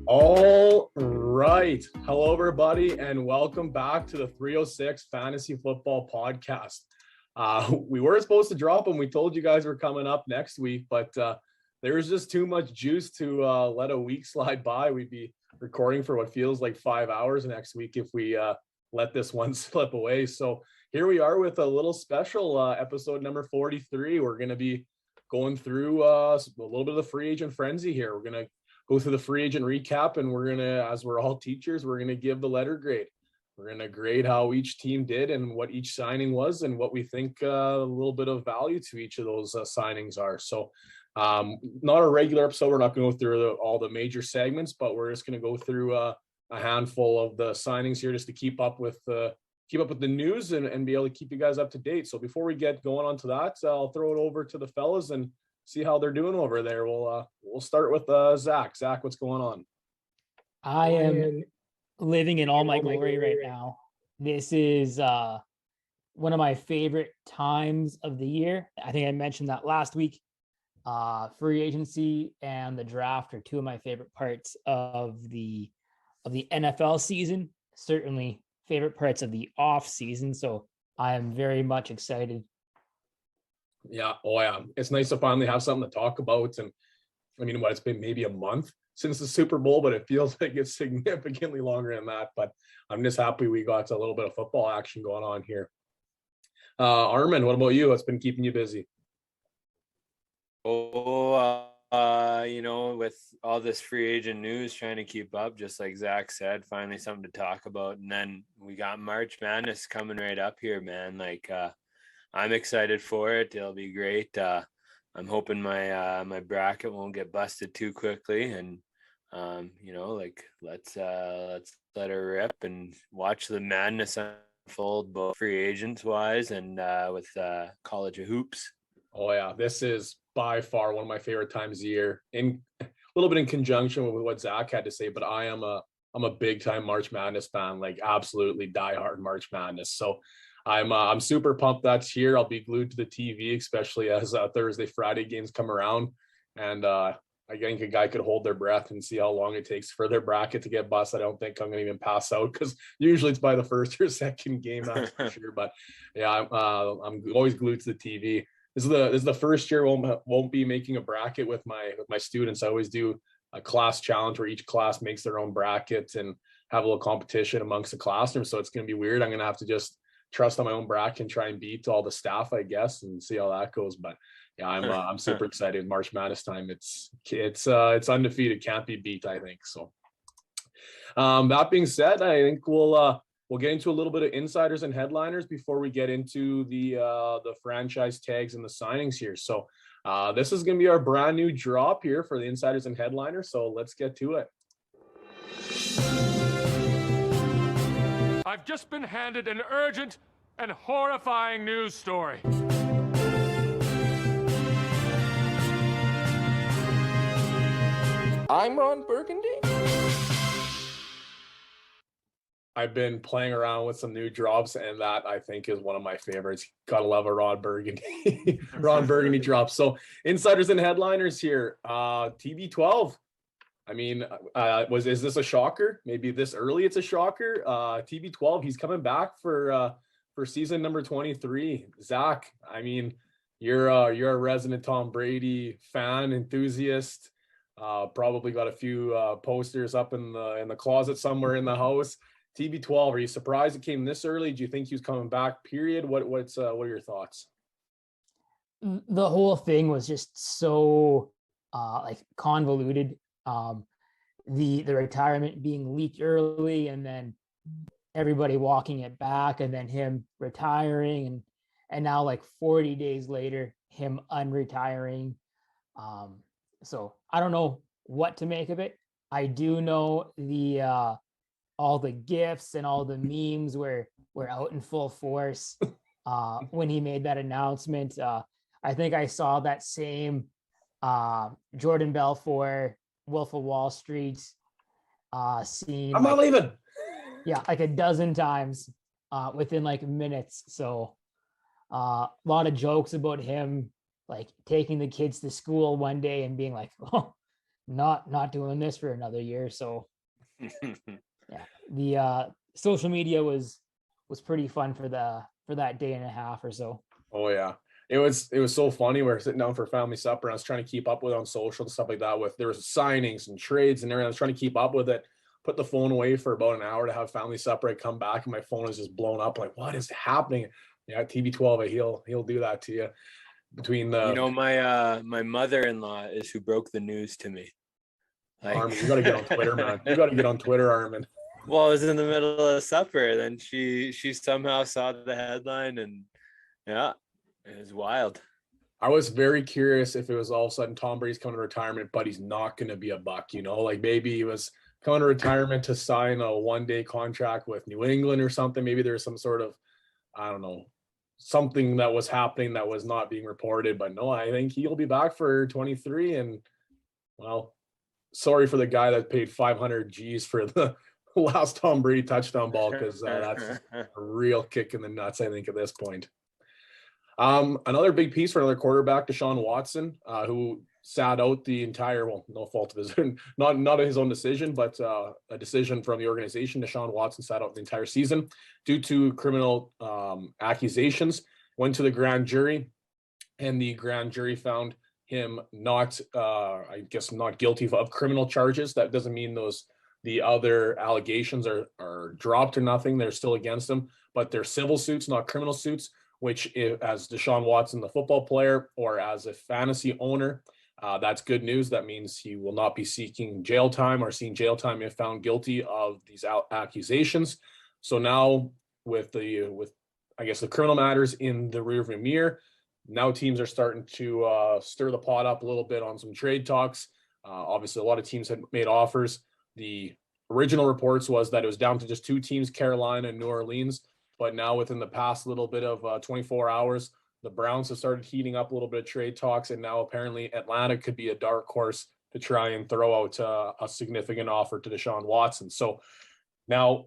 All right. Hello, everybody, and welcome back to the 306 Fantasy Football Podcast. We were supposed to drop them. We told you guys we're coming up next week, but there's just too much juice to let a week slide by. We'd be recording for what feels like 5 hours next week if we let this one slip away. So here we are with a little special episode number 43. We're going to be going through a little bit of the free agent frenzy here. We're going to go through the free agent recap, and we're going to, as we're all teachers, we're going to give the letter grade. We're going to grade how each team did and what each signing was and what we think a little bit of value to each of those signings are. So not a regular episode. We're not going to go through all the major segments, but we're just going to go through a handful of the signings here just to keep up with the news and be able to keep you guys up to date. So before we get going on to that, I'll throw it over to the fellas and see how they're doing over there. We'll start with Zach. Zach, what's going on? I am living in all my glory right now. This is one of my favorite times of the year. I think I mentioned that last week. Free agency and the draft are two of my favorite parts of the NFL season. Certainly favorite parts of the off season. So I am very much excited. Yeah. Oh, yeah. It's nice to finally have something to talk about. And I mean, it's been maybe a month since the Super Bowl, but it feels like it's significantly longer than that. But I'm just happy we got a little bit of football action going on here. Armin, what about you? What's been keeping you busy? With all this free agent news, trying to keep up, just like Zach said, finally something to talk about. And then we got March Madness coming right up here, man. I'm excited for it. It'll be great. I'm hoping my bracket won't get busted too quickly, and let's let her rip and watch the madness unfold, both free agents wise and with college of hoops. Oh yeah, this is by far one of my favorite times of the year. In a little bit in conjunction with what Zach had to say, but I'm a big time March Madness fan, like absolutely diehard March Madness. So I'm super pumped that's here. I'll be glued to the TV, especially as Thursday, Friday games come around. And I think a guy could hold their breath and see how long it takes for their bracket to get busted. I don't think I'm going to even pass out because usually it's by the first or second game, that's for sure. But yeah, I'm always glued to the TV. This is the first year won't be making a bracket with my students. I always do a class challenge where each class makes their own bracket and have a little competition amongst the classroom. So it's going to be weird. I'm going to have to just trust on my own bracket and try and beat all the staff, I guess, and see how that goes. But yeah, I'm super excited. March Madness time. It's undefeated, can't be beat, I think. So that being said, I think we'll get into a little bit of insiders and headliners before we get into the franchise tags and the signings here. So this is going to be our brand new drop here for the insiders and headliners. So let's get to it. I've just been handed an urgent and horrifying news story. I'm Ron Burgundy. I've been playing around with some new drops, and that I think is one of my favorites. Gotta love a Ron Burgundy, Ron Burgundy drop. So insiders and headliners here. TB12. I mean, is this a shocker? Maybe this early it's a shocker. TB12, he's coming back for season number 23. Zach, I mean, you're a resident Tom Brady fan, enthusiast. Probably got a few posters up in the closet somewhere in the house. TB12, are you surprised it came this early? Do you think he was coming back? Period. What are your thoughts? The whole thing was just so convoluted. The retirement being leaked early, and then everybody walking it back, and then him retiring, and now like 40 days later, him unretiring. So I don't know what to make of it. I do know all the GIFs and all the memes were out in full force when he made that announcement. I think I saw that same Jordan Belfort, Wolf of Wall Street scene. I'm not leaving. Yeah, like a dozen times within like minutes. So a lot of jokes about him like taking the kids to school one day and being like, oh, not doing this for another year. So yeah, the social media was pretty fun for that day and a half or so. Oh yeah. It was so funny. We were sitting down for family supper and I was trying to keep up with it on social and stuff like that. There was signings and trades and everything. I was trying to keep up with it. Put the phone away for about an hour to have family supper. I come back and my phone is just blown up. Like, what is happening? Yeah, TB12, he'll do that to you. Between the my mother-in-law is who broke the news to me. Like, Armin, you got to get on Twitter, man. You got to get on Twitter, Armin. Well, I was in the middle of supper, then she somehow saw the headline, and yeah, it was wild. I was very curious if it was all of a sudden Tom Brady's coming to retirement, but he's not going to be a Buck, like maybe he was coming to retirement to sign a one-day contract with New England or something. Maybe there's some sort of, I don't know, something that was happening that was not being reported, but no, I think he'll be back for 23. And well, sorry for the guy that paid 500 G's for the last Tom Brady touchdown ball, because that's a real kick in the nuts, I think, at this point. Another big piece for another quarterback, Deshaun Watson, who sat out the entire, well, no fault of his own, not his own decision, but a decision from the organization. Deshaun Watson sat out the entire season due to criminal accusations, went to the grand jury, and the grand jury found him not guilty of criminal charges. That doesn't mean the other allegations are dropped or nothing. They're still against him, but they're civil suits, not criminal suits, which, as Deshaun Watson, the football player, or as a fantasy owner, that's good news. That means he will not be seeking jail time or seeing jail time if found guilty of these accusations. So now with the criminal matters in the rearview mirror, now teams are starting to stir the pot up a little bit on some trade talks. Obviously, a lot of teams had made offers. The original reports was that it was down to just two teams, Carolina and New Orleans. But now within the past little bit of 24 hours, the Browns have started heating up a little bit of trade talks. And now apparently Atlanta could be a dark horse to try and throw out a significant offer to Deshaun Watson. So now,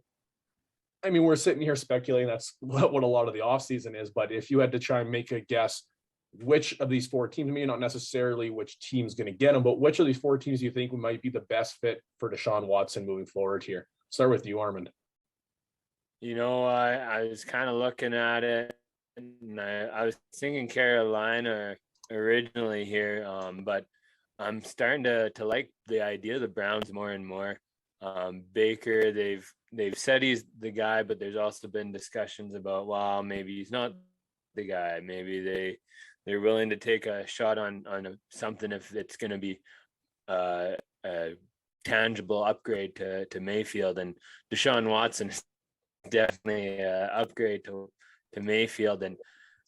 I mean, we're sitting here speculating that's what a lot of the offseason is. But if you had to try and make a guess, which of these four teams, maybe not necessarily which team's going to get them, but which of these four teams do you think might be the best fit for Deshaun Watson moving forward here? Start with you, Armand. I was kind of looking at it, and I was thinking Carolina originally here, but I'm starting to like the idea of the Browns more and more. Baker, they've said he's the guy, but there's also been discussions about, well, maybe he's not the guy. Maybe they're willing to take a shot on something if it's going to be a tangible upgrade to Mayfield. And Deshaun Watson is definitely an upgrade to Mayfield. And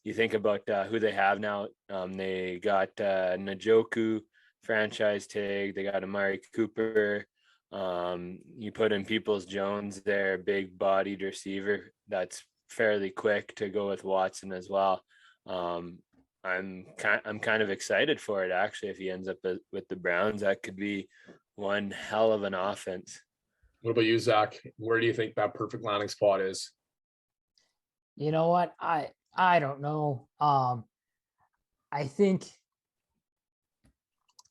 you think about who they have now. They got Njoku, franchise tag. They got Amari Cooper. You put in Peoples-Jones there, big bodied receiver that's fairly quick to go with Watson as well. I'm kind of excited for it, actually. If he ends up with the Browns, that could be one hell of an offense. What about you, Zach? Where do you think that perfect landing spot is? You know what? I don't know. I think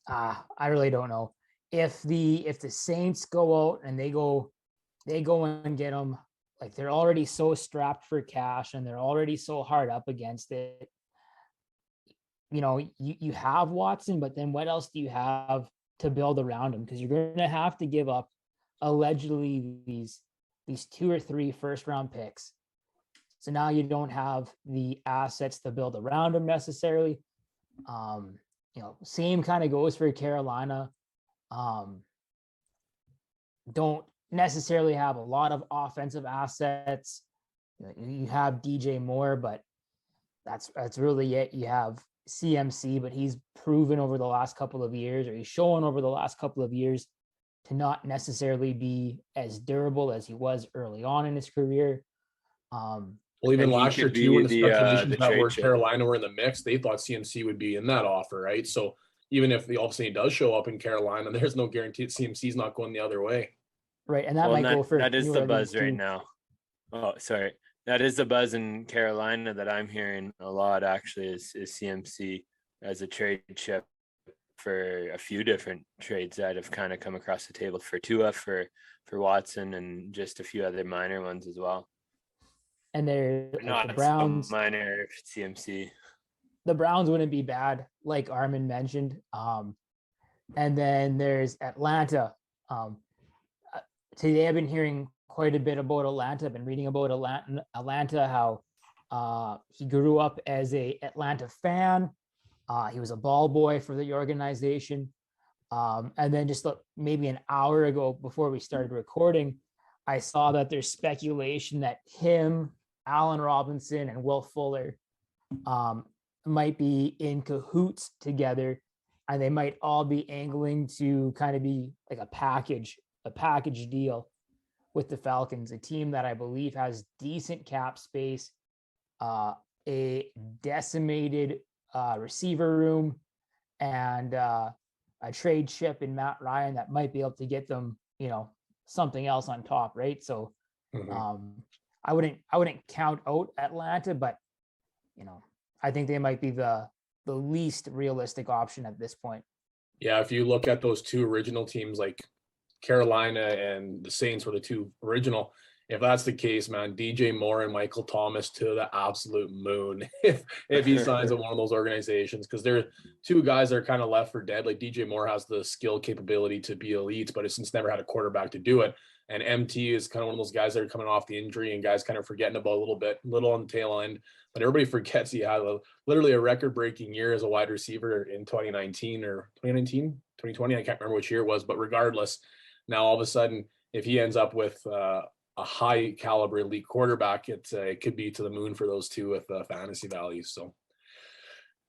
I really don't know. If the Saints go out and they go and get them, like, they're already so strapped for cash and they're already so hard up against it. You have Watson, but then what else do you have to build around him? Because you're going to have to give up allegedly these 2 or 3 first round picks. So now you don't have the assets to build around him necessarily. Same kind of goes for Carolina. Don't necessarily have a lot of offensive assets. You have DJ Moore, but that's really it. You have CMC, but he's proven over the last couple of years, or he's shown over the last couple of years, to not necessarily be as durable as he was early on in his career. Well, even last year too, when the speculations that were Carolina were in the mix, they thought CMC would be in that offer, right? So even if the all-of-a-sudden does show up in Carolina, there's no guarantee that CMC's not going the other way. Right, and that might go for that is the buzz right now. Oh, sorry. That is the buzz in Carolina that I'm hearing a lot, actually, is CMC as a trade chip for a few different trades that have kind of come across the table for Tua, for Watson, and just a few other minor ones as well. And they're like Not the so Browns. minor CMC. The Browns wouldn't be bad, like Armin mentioned. And then there's Atlanta. Today I've been hearing quite a bit about Atlanta. I've been reading about Atlanta, how he grew up as a Atlanta fan. He was a ball boy for the organization. And then just maybe an hour ago before we started recording, I saw that there's speculation that him, Allen Robinson, and Will Fuller might be in cahoots together, and they might all be angling to kind of be like a package deal with the Falcons, a team that I believe has decent cap space, a decimated receiver room, and a trade chip in Matt Ryan that might be able to get them, something else on top, right? So I wouldn't count out Atlanta, but I think they might be the least realistic option at this point. Yeah, if you look at those two original teams, like Carolina and the Saints were the two original. If that's the case, man, DJ Moore and Michael Thomas to the absolute moon if he signs with one of those organizations, because they're two guys that are kind of left for dead. Like DJ Moore has the skill capability to be elite, but it's never had a quarterback to do it. And MT is kind of one of those guys that are coming off the injury and guys kind of forgetting about a little on the tail end. But everybody forgets he had literally a record-breaking year as a wide receiver in 2019 or 2020. I can't remember which year it was, but regardless, now all of a sudden, if he ends up with a high caliber elite quarterback, it could be to the moon for those two with fantasy values. So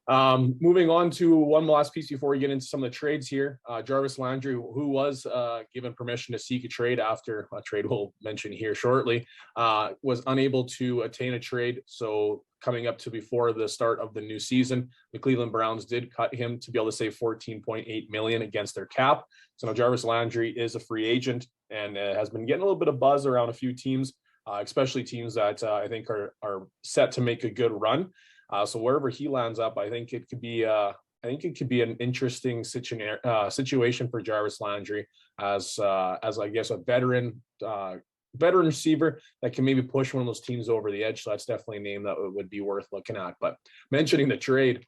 moving on to one last piece before we get into some of the trades here. Jarvis Landry, who was given permission to seek a trade after a trade we'll mention here shortly, was unable to attain a trade. So coming up to before the start of the new season, the Cleveland Browns did cut him to be able to save $14.8 million against their cap. So now Jarvis Landry is a free agent and has been getting a little bit of buzz around a few teams, especially teams that I think are set to make a good run. So wherever he lands up, I think it could be an interesting situation for Jarvis Landry as I guess a veteran receiver that can maybe push one of those teams over the edge. So that's definitely a name that would be worth looking at. But mentioning the trade,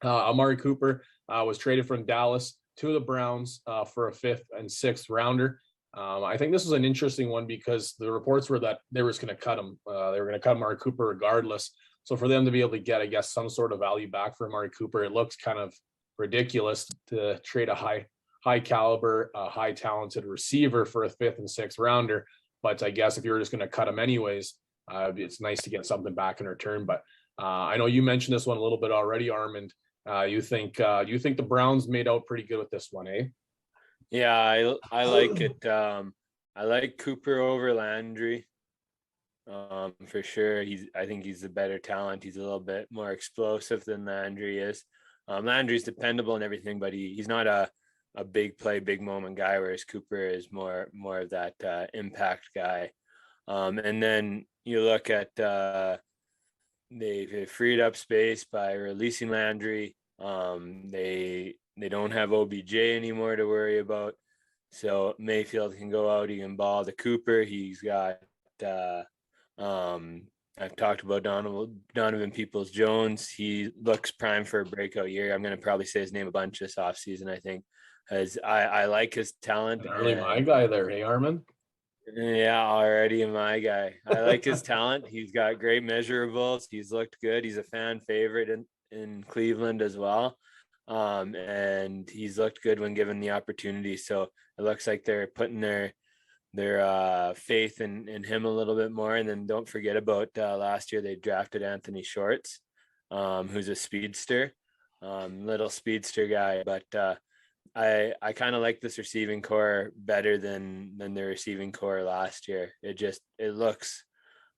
Amari Cooper was traded from Dallas to the Browns for a 5th and 6th rounder. I think this was an interesting one because the reports were that they were just going to cut him. They were going to cut Amari Cooper regardless. So for them to be able to get, I guess, some sort of value back for Amari Cooper, it looks kind of ridiculous to trade a high caliber, high talented receiver for a 5th and 6th rounder. But I guess if you're just going to cut him anyways, it's nice to get something back in return. But I know you mentioned this one a little bit already, Armand. You think the Browns made out pretty good with this one, eh? Yeah, I like it. I like Cooper over Landry. For sure. I think he's the better talent. He's a little bit more explosive than Landry is. Landry's dependable and everything, but he's not a big play, big moment guy, whereas Cooper is more of that impact guy. And then you look at they freed up space by releasing Landry. They don't have OBJ anymore to worry about. So Mayfield can go out, he can ball to Cooper. He's got I've talked about Donovan Peoples-Jones. He looks primed for a breakout year. I'm going to probably say his name a bunch this offseason, I think, because I like his talent. Early my guy there, hey, Armin? Yeah, already my guy. I like his talent. He's got great measurables. He's looked good. He's a fan favorite in Cleveland as well. And he's looked good when given the opportunity. So it looks like they're putting their faith in him a little bit more. And then don't forget about last year they drafted Anthony Shorts, who's a speedster, little speedster guy. But I kind of like this receiving core better than the receiving core last year. It looks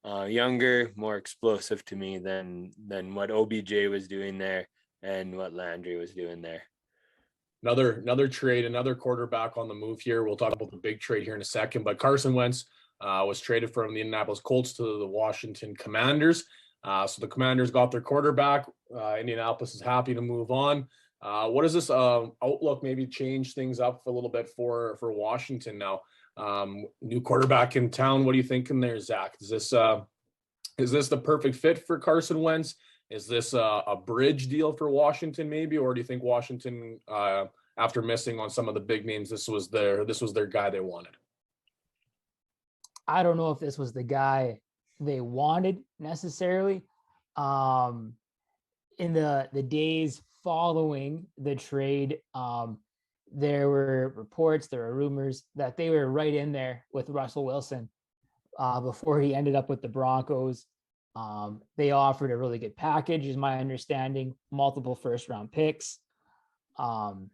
younger, more explosive to me than what OBJ was doing there and what Landry was doing there. Another trade, another quarterback on the move here. We'll talk about the big trade here in a second, but Carson Wentz was traded from the Indianapolis Colts to the Washington Commanders. So the Commanders got their quarterback. Indianapolis is happy to move on. What does this outlook maybe change things up for a little bit for Washington now? New quarterback in town. What are you thinking there, Zach? Is this the perfect fit for Carson Wentz? Is this a bridge deal for Washington maybe, or do you think Washington, after missing on some of the big names, this was their guy they wanted? I don't know if this was the guy they wanted necessarily. In the days following the trade, there were reports, there were rumors that they were right in there with Russell Wilson before he ended up with the Broncos. They offered a really good package, is my understanding, multiple first-round picks. But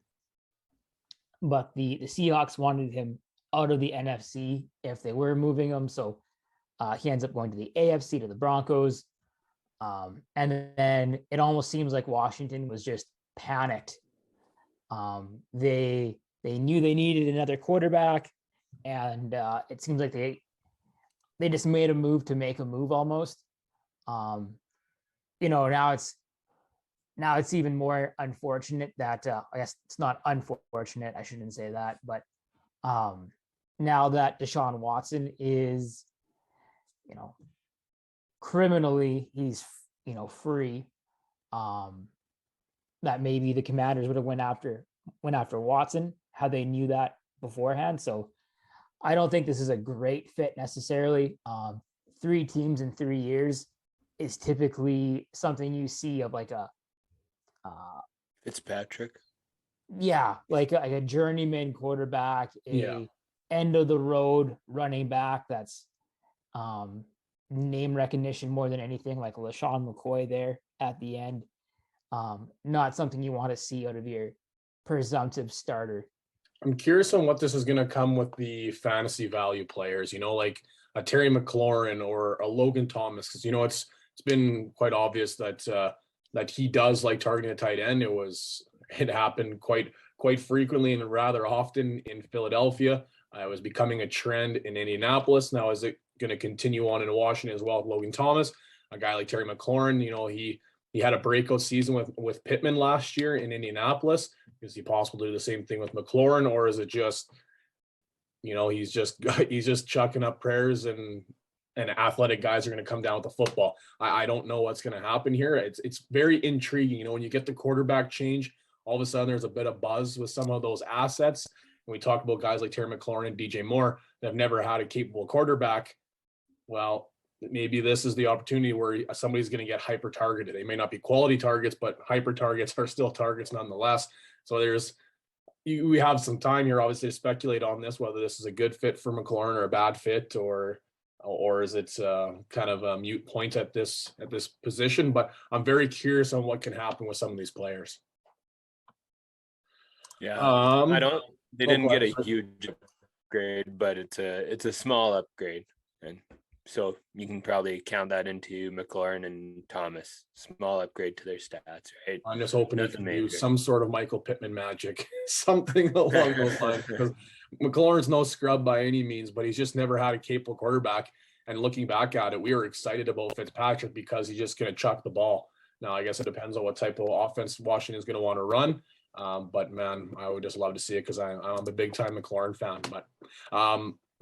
the Seahawks wanted him out of the NFC if they were moving him. So he ends up going to the AFC, to the Broncos. And then it almost seems like Washington was just panicked. They knew they needed another quarterback, and it seems like they just made a move to make a move almost. Now it's even more unfortunate that I guess it's not unfortunate, I shouldn't say that, but now that Deshaun Watson is, criminally he's free, that maybe the Commanders would have went after Watson had they knew that beforehand. So I don't think this is a great fit necessarily. 3 teams in 3 years is typically something you see of like a Fitzpatrick. Yeah, like a journeyman quarterback, end of the road running back that's name recognition more than anything, like LaShawn McCoy there at the end. Not something you want to see out of your presumptive starter. I'm curious on what this is going to come with the fantasy value players, like a Terry McLaurin or a Logan Thomas, because it's been quite obvious that he does like targeting a tight end. It happened quite frequently and rather often in Philadelphia. It was becoming a trend in Indianapolis. Now, is it going to continue on in Washington as well with Logan Thomas? A guy like Terry McLaurin, he had a breakout season with Pittman last year in Indianapolis. Is it possible to do the same thing with McLaurin, or is it just, he's just chucking up prayers and athletic guys are going to come down with the football? I don't know what's going to happen here. It's very intriguing. When you get the quarterback change, all of a sudden there's a bit of buzz with some of those assets. When we talk about guys like Terry McLaurin and DJ Moore that have never had a capable quarterback, well, maybe this is the opportunity where somebody's going to get hyper targeted. They may not be quality targets, but hyper targets are still targets nonetheless. So we have some time here, obviously, to speculate on this, whether this is a good fit for McLaurin or a bad fit, or is it kind of a mute point at this position? But I'm very curious on what can happen with some of these players. Yeah, they didn't get a huge upgrade, but it's a small upgrade, and so you can probably count that into McLaurin and Thomas. Small upgrade to their stats, right? I'm just hoping he can do some sort of Michael Pittman magic, something along those lines, because McLaurin's no scrub by any means, but he's just never had a capable quarterback. And looking back at it, we were excited about Fitzpatrick because he's just going to chuck the ball. Now, I guess it depends on what type of offense Washington's going to want to run. But man, I would just love to see it because I'm a big time McLaurin fan. But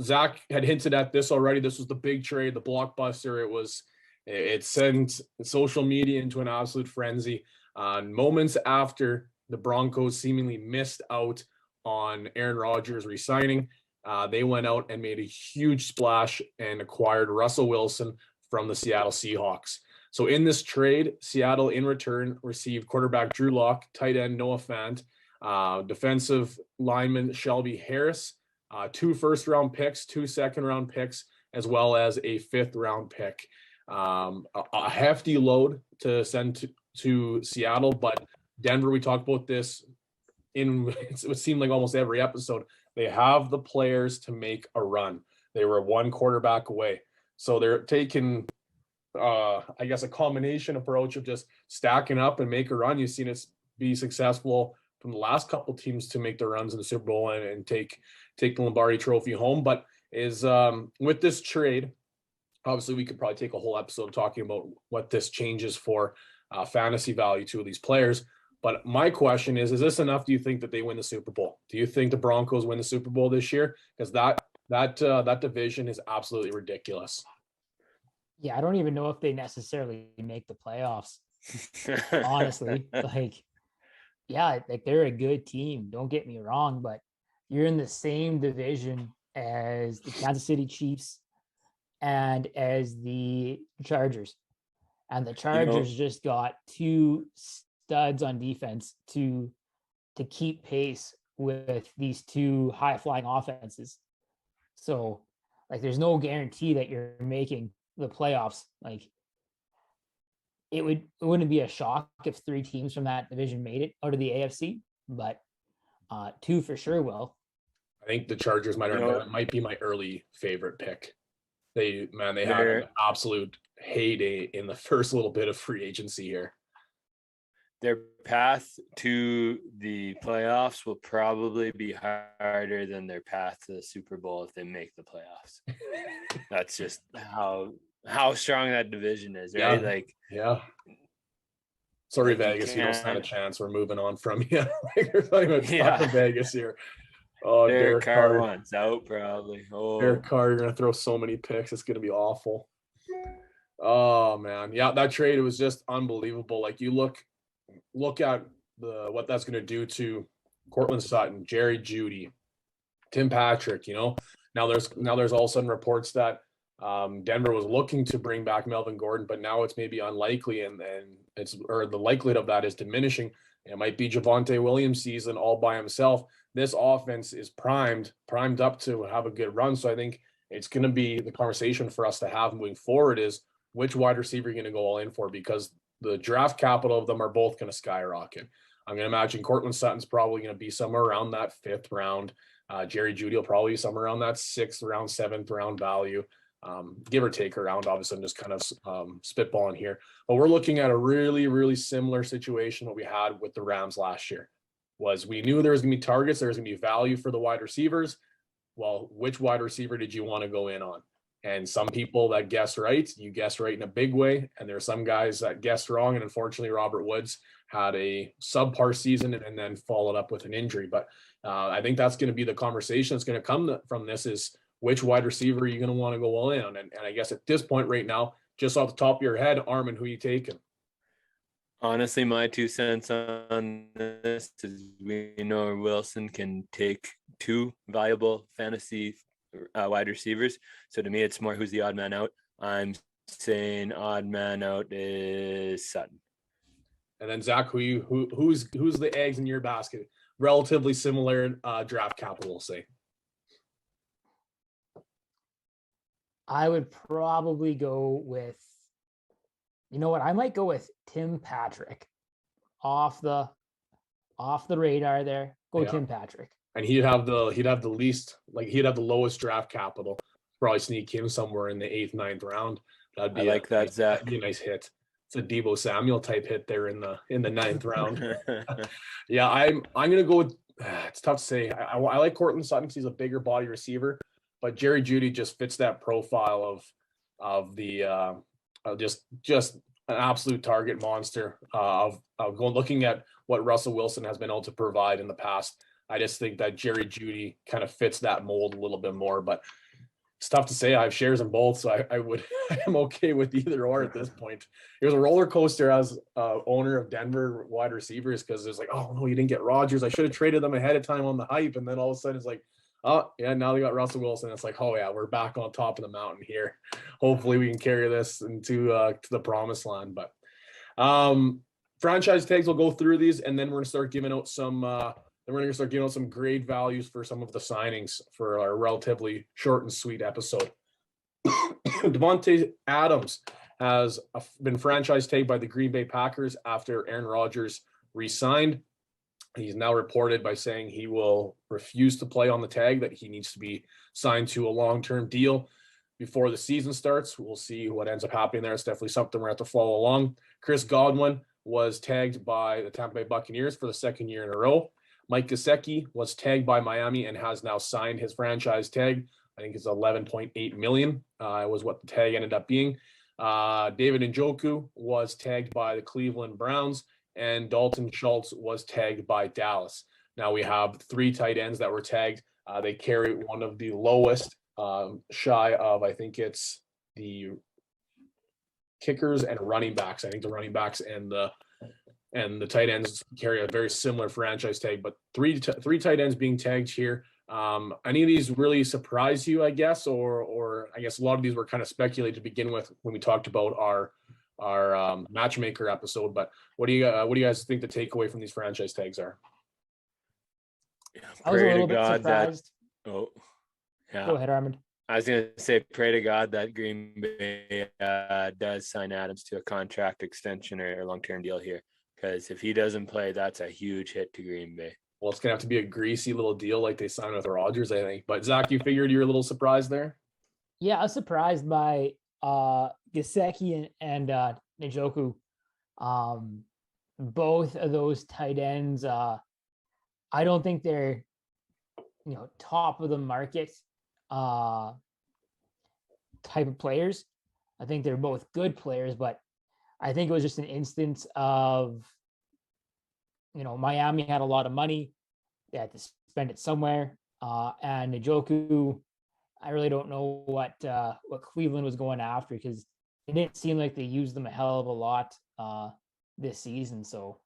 Zach had hinted at this already. This was the big trade, the blockbuster. It sent social media into an absolute frenzy. Moments after the Broncos seemingly missed out on Aaron Rodgers resigning, they went out and made a huge splash and acquired Russell Wilson from the Seattle Seahawks. So in this trade, Seattle in return received quarterback Drew Lock, tight end Noah Fant, defensive lineman Shelby Harris, 2 first-round picks, 2 second-round picks, as well as a 5th-round pick. A hefty load to send to Seattle, but Denver, we talked about this it would seem like almost every episode. They have the players to make a run. They were 1 quarterback away. So they're taking I guess a combination approach of just stacking up and make a run. You've seen it be successful from the last couple teams to make their runs in the Super Bowl and take the Lombardi Trophy home. But with this trade, obviously we could probably take a whole episode talking about what this changes for fantasy value to these players. But my question is this enough? Do you think that they win the Super Bowl? Do you think the Broncos win the Super Bowl this year? Because that division is absolutely ridiculous. Yeah, I don't even know if they necessarily make the playoffs. Honestly, like, yeah, like they're a good team. Don't get me wrong, but you're in the same division as the Kansas City Chiefs and as the Chargers. And the Chargers just got two studs on defense to keep pace with these two high flying offenses. So, like, there's no guarantee that you're making the playoffs. Like, it wouldn't be a shock if 3 teams from that division made it out of the AFC, but 2 for sure will. I think the Chargers might be my early favorite pick. They had an absolute heyday in the first little bit of free agency here. Their path to the playoffs will probably be harder than their path to the Super Bowl if they make the playoffs. That's just how strong that division is, right? Sorry, Vegas, you don't stand a chance. We're moving on from you. There's not even talk of Vegas here. Oh, Derek Carr wants out probably. Oh, Derek Carr, you're gonna throw so many picks. It's gonna be awful. Oh man, yeah, that trade was just unbelievable. Like you look at what that's gonna do to Cortland Sutton, Jerry Jeudy, Tim Patrick. Now there's all of a sudden reports that Denver was looking to bring back Melvin Gordon, but now it's maybe unlikely, and the likelihood of that is diminishing. It might be Javonte Williams' season all by himself. This offense is primed up to have a good run. So I think it's going to be the conversation for us to have moving forward is which wide receiver you're going to go all in for, because the draft capital of them are both going to skyrocket. I'm going to imagine Cortland Sutton's probably going to be somewhere around that 5th round. Jerry Jeudy will probably be somewhere around that 6th round, 7th round value. Give or take around, obviously I'm just kind of spitballing here, but we're looking at a really, really similar situation what we had with the Rams last year. Was we knew there was going to be targets, there was going to be value for the wide receivers. Well, which wide receiver did you want to go in on? And some people that guess right, you guess right in a big way, and there are some guys that guessed wrong, and unfortunately Robert Woods had a subpar season and then followed up with an injury. But I think that's going to be the conversation that's going to come from this is which wide receiver are you going to want to go all in on? And I guess at this point right now, just off the top of your head, Armin, who are you taking? Honestly, my 2 cents on this is we know Wilson can take 2 valuable fantasy wide receivers. So to me, it's more who's the odd man out. I'm saying odd man out is Sutton. And then Zach, who's the eggs in your basket? Relatively similar draft capital, we'll say. I would probably go with, I might go with Tim Patrick off the radar there. Tim Patrick. And he'd have the least, like he'd have the lowest draft capital. Probably sneak him somewhere in the 8th, 9th round. That'd be Zach. That'd be a nice hit. It's a Deebo Samuel type hit there in the 9th round. Yeah, I'm gonna go with. It's tough to say. I like Cortland Sutton because he's a bigger body receiver, but Jerry Jeudy just fits that profile of just an absolute target monster. Looking at what Russell Wilson has been able to provide in the past. I just think that Jerry Jeudy kind of fits that mold a little bit more, but it's tough to say. I have shares in both, so I am okay with either or at this point. It was a roller coaster as owner of Denver wide receivers because it's like, oh no, you didn't get Rodgers. I should have traded them ahead of time on the hype, and then all of a sudden it's like, oh yeah, now they got Russell Wilson. It's like, oh yeah, we're back on top of the mountain here. Hopefully we can carry this into to the promised land. But franchise tags, we'll go through these, and then we're gonna start giving out some. Then we're going to start giving out some grade values for some of the signings for our relatively short and sweet episode. Devontae Adams has been franchise tagged by the Green Bay Packers after Aaron Rodgers re-signed. He's now reported by saying he will refuse to play on the tag, that he needs to be signed to a long-term deal before the season starts. We'll see what ends up happening there. It's definitely something we're going to have to follow along. Chris Godwin was tagged by the Tampa Bay Buccaneers for the 2nd year in a row. Mike Gesicki was tagged by Miami and has now signed his franchise tag. I think it's 11.8 million was what the tag ended up being. David Njoku was tagged by the Cleveland Browns and Dalton Schultz was tagged by Dallas. Now we have 3 tight ends that were tagged. They carry one of the lowest, shy of, I think it's the kickers and running backs. I think the running backs and the tight ends carry a very similar franchise tag, but three tight ends being tagged here. Any of these really surprise you, I guess, or I guess a lot of these were kind of speculated to begin with when we talked about our matchmaker episode. But what do you guys think the takeaway from these franchise tags are? I was a Pray to little bit God surprised. Go ahead, Armand. I was going to say, pray to God that Green Bay does sign Adams to a contract extension or long-term deal here, because if he doesn't play, that's a huge hit to Green Bay. Well, it's going to have to be a greasy little deal like they signed with Rodgers, I think. But Zach, you figured you were a little surprised there? Yeah, I was surprised by Gesicki and Njoku. Both of those tight ends, I don't think they're, top of the market type of players. I think they're both good players, but I think it was just an instance of, Miami had a lot of money. They had to spend it somewhere. And Njoku, I really don't know what Cleveland was going after, because it didn't seem like they used them a hell of a lot this season. So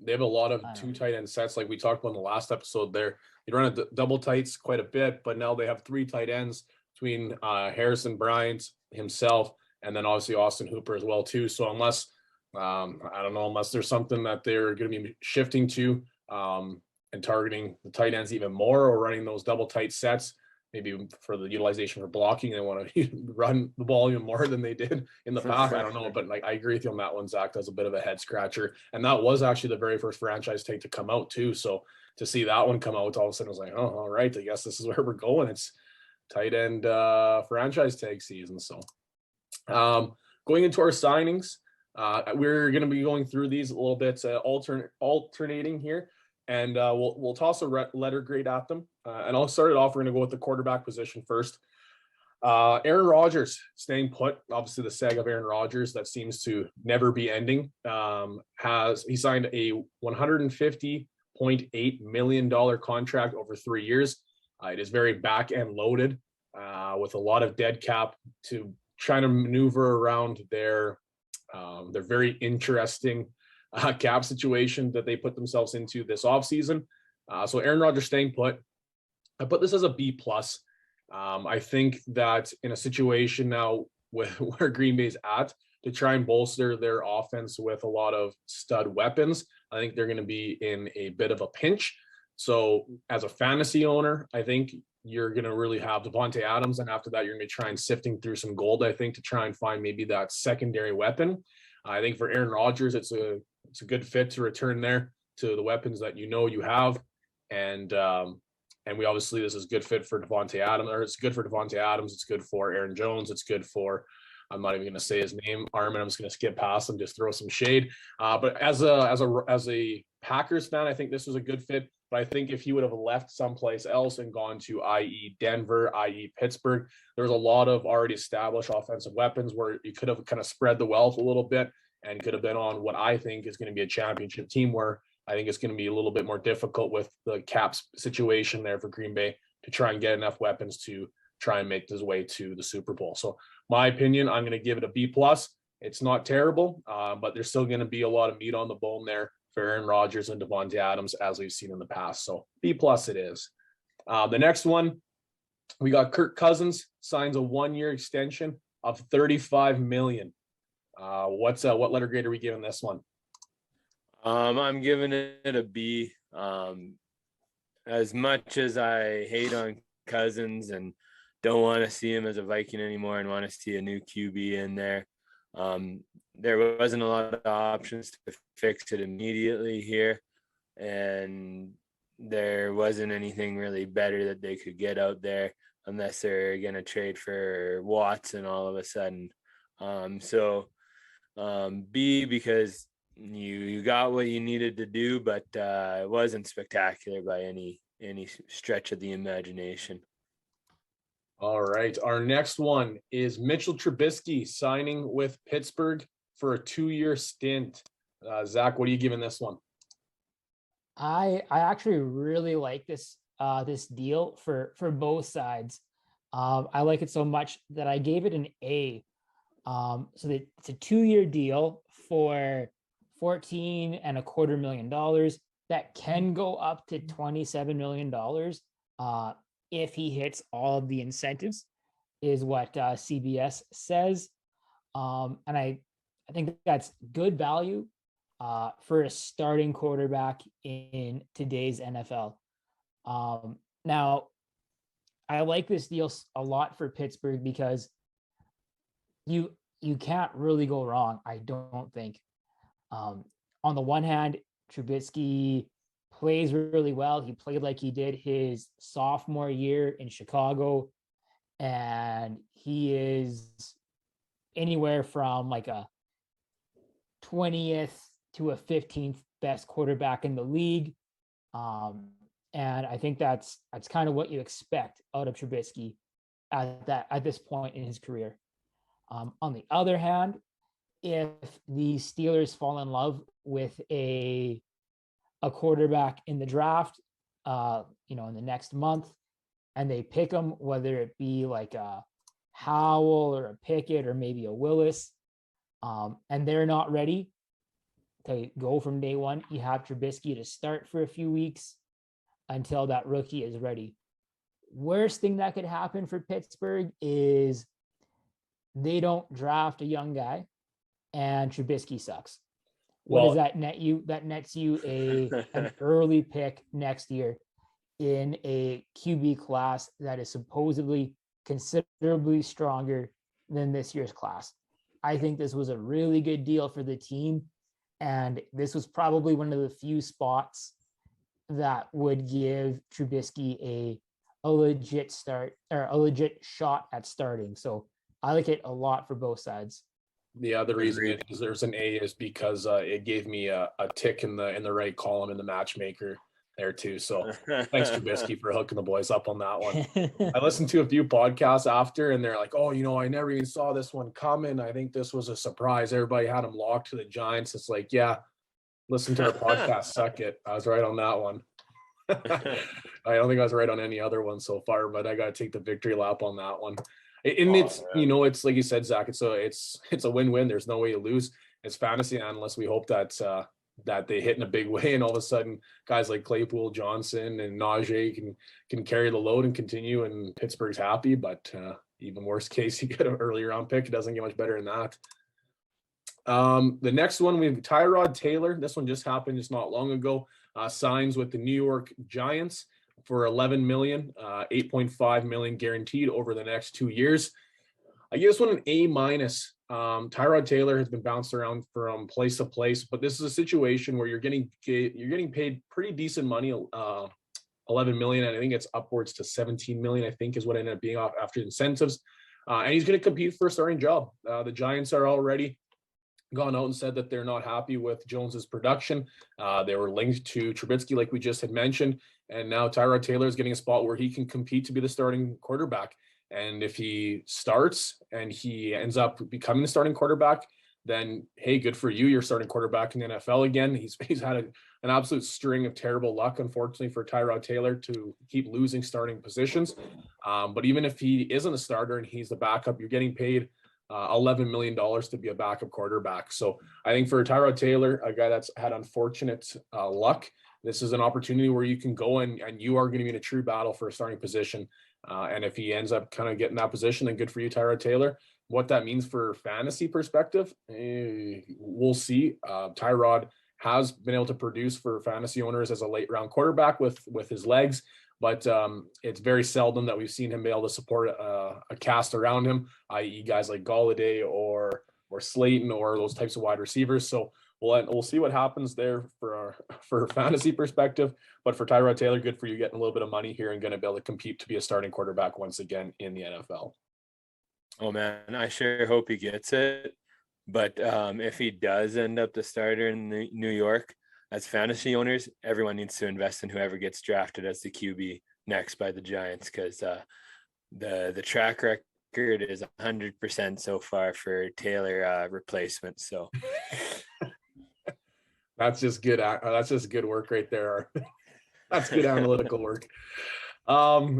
they have a lot of 2 tight end sets, like we talked about in the last episode there. They run a double tights quite a bit, but now they have 3 tight ends between Harrison Bryant himself and then obviously Austin Hooper as well too. So unless unless there's something that they're going to be shifting to and targeting the tight ends even more, or running those double tight sets, maybe for the utilization for blocking, they want to run the ball even more than they did in the past. I don't know, but I agree with you on that one, Zach. That's a bit of a head scratcher. And that was actually the very first franchise tag to come out too. So to see that one come out, all of a sudden I was like, oh, all right, I guess this is where we're going. It's tight end franchise tag season. So going into our signings, we're going to be going through these a little bit, alternating here. And we'll toss a letter grade at them. And I'll start it off. We're going to go with the quarterback position first. Aaron Rodgers staying put. Obviously, the saga of Aaron Rodgers that seems to never be ending. He signed a $150.8 million contract over 3 years. It is very back end loaded with a lot of dead cap to try to maneuver around their very interesting cap situation that they put themselves into this offseason. So Aaron Rodgers staying put. I put this as a B+. I think that in a situation now where Green Bay's at, to try and bolster their offense with a lot of stud weapons, I think they're going to be in a bit of a pinch. So as a fantasy owner, I think you're going to really have Davante Adams, and after that, you're going to be trying sifting through some gold, I think, to try and find maybe that secondary weapon. I think for Aaron Rodgers, it's a good fit to return there to the weapons that you have, and we obviously, this is good fit for Davante Adams, or it's good for Davante Adams. It's good for Aaron Jones. It's good for, I'm not even going to say his name, Armin. I'm just going to skip past him, just throw some shade. But as a Packers fan, I think this was a good fit. But I think if he would have left someplace else and gone to, i.e. Denver, i.e. Pittsburgh, there was a lot of already established offensive weapons where you could have kind of spread the wealth a little bit and could have been on what I think is going to be a championship team, where I think it's going to be a little bit more difficult with the cap situation there for Green Bay to try and get enough weapons to try and make his way to the Super Bowl. So my opinion, I'm going to give it a B+. It's not terrible, but there's still going to be a lot of meat on the bone there for Aaron Rodgers and Davante Adams, as we've seen in the past. So B+ it is. The next one, we got Kirk Cousins signs a 1-year extension of $35 million. What letter grade are we giving this one? I'm giving it a B. As much as I hate on Cousins and don't want to see him as a Viking anymore and want to see a new QB in there, there wasn't a lot of options to fix it immediately here, and there wasn't anything really better that they could get out there unless they're going to trade for Watson all of a sudden. B, because you got what you needed to do, but it wasn't spectacular by any stretch of the imagination. All right. Our next one is Mitchell Trubisky signing with Pittsburgh for a 2-year stint. Zach, what are you giving this one? I actually really like this deal for both sides. I like it so much that I gave it an A. So that it's a 2-year deal for $14.25 million that can go up to $27 million if he hits all of the incentives, is what CBS says. And I think that's good value for a starting quarterback in today's NFL. Now, I like this deal a lot for Pittsburgh because you can't really go wrong, I don't think. On the one hand, Trubisky plays really well. He played like he did his sophomore year in Chicago, and he is anywhere from like a 20th to a 15th best quarterback in the league. And I think that's kind of what you expect out of Trubisky at this point in his career. On the other hand, if the Steelers fall in love with a quarterback in the draft, in the next month, and they pick him, whether it be like a Howell or a Pickett or maybe a Willis, and they're not ready to go from day one, you have Trubisky to start for a few weeks until that rookie is ready. Worst thing that could happen for Pittsburgh is they don't draft a young guy and Trubisky sucks. What does that net you? That nets you an early pick next year in a QB class that is supposedly considerably stronger than this year's class. I think this was a really good deal for the team, and this was probably one of the few spots that would give Trubisky a legit start, or a legit shot at starting. So I like it a lot for both sides. Yeah, the reason it deserves an A is because it gave me a tick in the right column in the matchmaker there too. So thanks, Trubisky, for hooking the boys up on that one. I listened to a few podcasts after, and they're like, "Oh, I never even saw this one coming. I think this was a surprise. Everybody had him locked to the Giants." It's like, yeah, listen to our podcast. Suck it. I was right on that one. I don't think I was right on any other one so far, but I got to take the victory lap on that one. And it's it's like you said, Zach. It's a win-win. There's no way you lose. As fantasy analysts, we hope that they hit in a big way, and all of a sudden, guys like Claypool, Johnson, and Najee can carry the load and continue, and Pittsburgh's happy. But even worst case, you get an early round pick. It doesn't get much better than that. The next one, we have Tyrod Taylor. This one just happened just not long ago. Signs with the New York Giants for $11 million, $8.5 million guaranteed over the next 2 years. I give this one an A-. Tyrod Taylor has been bounced around from place to place, but this is a situation where you're getting paid pretty decent money, $11 million, and I think it's upwards to $17 million, I think is what ended up being off after incentives. And he's going to compete for a starting job. The Giants are already gone out and said that they're not happy with Jones's production. They were linked to Trubisky, like we just had mentioned, and now Tyrod Taylor is getting a spot where he can compete to be the starting quarterback. And if he starts and he ends up becoming the starting quarterback, then hey, good for you. You're starting quarterback in the NFL again. He's had an absolute string of terrible luck, unfortunately, for Tyrod Taylor to keep losing starting positions. But even if he isn't a starter and he's the backup, you're getting paid $11 million to be a backup quarterback. So I think for Tyrod Taylor, a guy that's had unfortunate luck, this is an opportunity where you can go and you are going to be in a true battle for a starting position. And if he ends up kind of getting that position, then good for you, Tyrod Taylor. What that means for fantasy perspective, we'll see. Tyrod has been able to produce for fantasy owners as a late round quarterback with his legs, but it's very seldom that we've seen him be able to support a cast around him, i.e. guys like Golladay or Slayton or those types of wide receivers. So we'll see what happens there for fantasy perspective. But for Tyrod Taylor, good for you getting a little bit of money here and going to be able to compete to be a starting quarterback once again in the NFL. Oh man, I sure hope he gets it. But if he does end up the starter in New York, as fantasy owners, everyone needs to invest in whoever gets drafted as the QB next by the Giants, because the track record is 100% so far for Taylor replacement. So That's just good. That's just good work right there. That's good analytical work.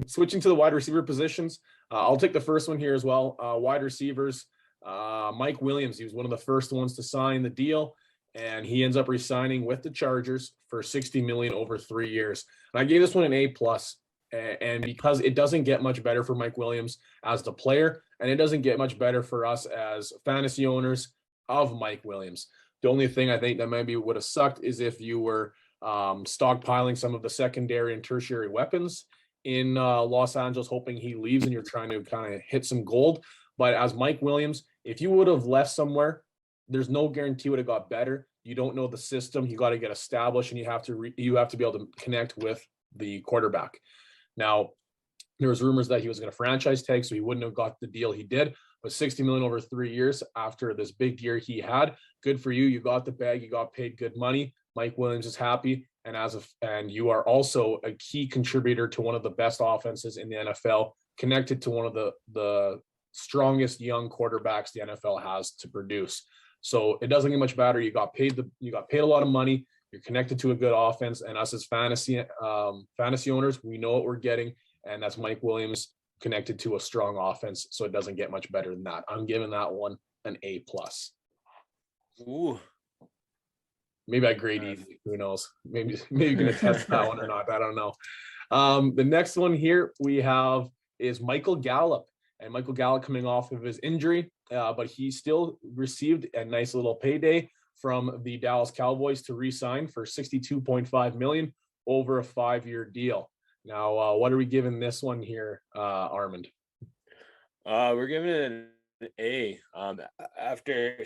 Switching to the wide receiver positions, I'll take the first one here as well. Wide receivers, Mike Williams. He was one of the first ones to sign the deal, and he ends up re-signing with the Chargers for $60 million over 3 years. And I gave this one an A plus, and because it doesn't get much better for Mike Williams as the player, and it doesn't get much better for us as fantasy owners of Mike Williams. The only thing I think that maybe would have sucked is if you were stockpiling some of the secondary and tertiary weapons in Los Angeles, hoping he leaves and you're trying to kind of hit some gold. But as Mike Williams, if you would have left somewhere, there's no guarantee would have got better. You don't know the system. You got to get established, and you have to be able to connect with the quarterback. Now, there was rumors that he was going to franchise tag, so he wouldn't have got the deal he did. But $60 million over 3 years after this big year he had, good for you. You got the bag. You got paid good money. Mike Williams is happy, and you are also a key contributor to one of the best offenses in the NFL, connected to one of the strongest young quarterbacks the NFL has to produce. So it doesn't get much better. You got paid a lot of money. You're connected to a good offense, and us as fantasy owners, we know what we're getting, and that's Mike Williams connected to a strong offense. So it doesn't get much better than that. I'm giving that one an A plus. Ooh. Maybe I grade easy. Who knows? Maybe you're gonna test that one or not. I don't know. The next one here we have is Michael Gallup, and Michael Gallup coming off of his injury, but he still received a nice little payday from the Dallas Cowboys to re-sign for $62.5 million over a 5-year deal. Now, what are we giving this one here, Armand? We're giving it an A. After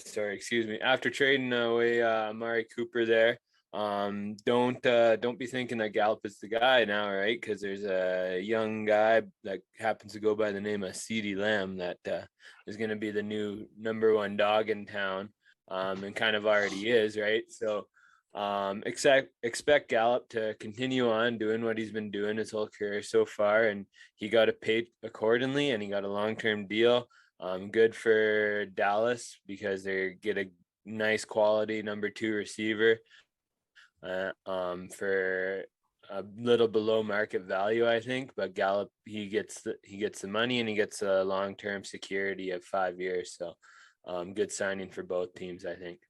trading away Amari Cooper there. Don't be thinking that Gallup is the guy now, right? Because there's a young guy that happens to go by the name of CeeDee Lamb that is going to be the new number one dog in town, and kind of already is, right? So expect Gallup to continue on doing what he's been doing his whole career so far, and he got paid accordingly, and he got a long-term deal. Good for Dallas because they get a nice quality number 2 receiver for a little below market value, I think. But Gallup, he gets the money, and he gets a long-term security of 5 years. So good signing for both teams, I think.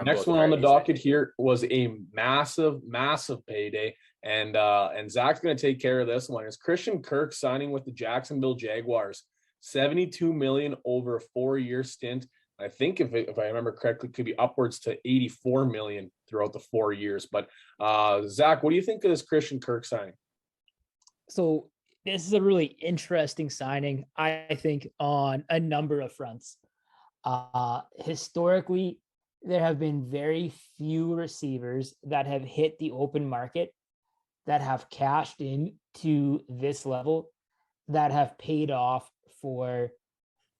Next one on the docket here was a massive payday, and Zach's going to take care of this one. Is Christian Kirk signing with the Jacksonville Jaguars, $72 million over a 4-year stint. I think if I remember correctly, it could be upwards to $84 million throughout the 4 years. But Zach, what do you think of this Christian Kirk signing? So this is a really interesting signing, I think, on a number of fronts. Historically, there have been very few receivers that have hit the open market that have cashed in to this level, that have paid off for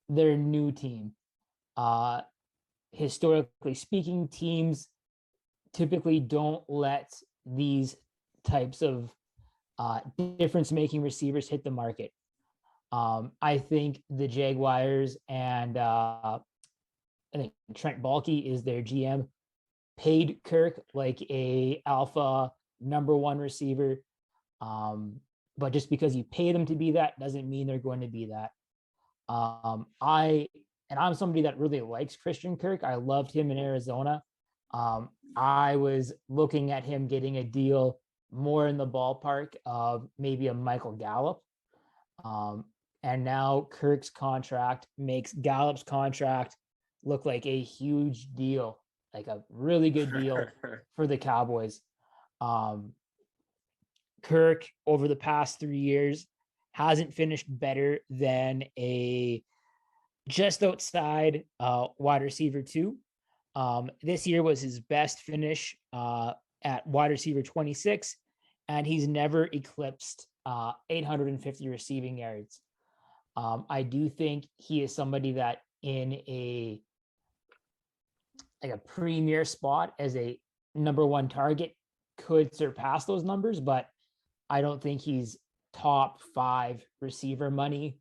their new team. Historically speaking, teams typically don't let these types of difference-making receivers hit the market. I think the Jaguars and I think Trent Baalke is their GM, paid Kirk like a alpha number 1 receiver. But just because you pay them to be that doesn't mean they're going to be that. I'm somebody that really likes Christian Kirk. I loved him in Arizona. I was looking at him getting a deal more in the ballpark of maybe a Michael Gallup. And now Kirk's contract makes Gallup's contract look like a huge deal, like a really good deal for the Cowboys. Kirk, over the past 3 years, hasn't finished better than a just outside wide receiver 2. This year was his best finish at wide receiver 26, and he's never eclipsed 850 receiving yards. I do think he is somebody that in a premier spot as a number 1 target could surpass those numbers, but I don't think he's top 5 receiver money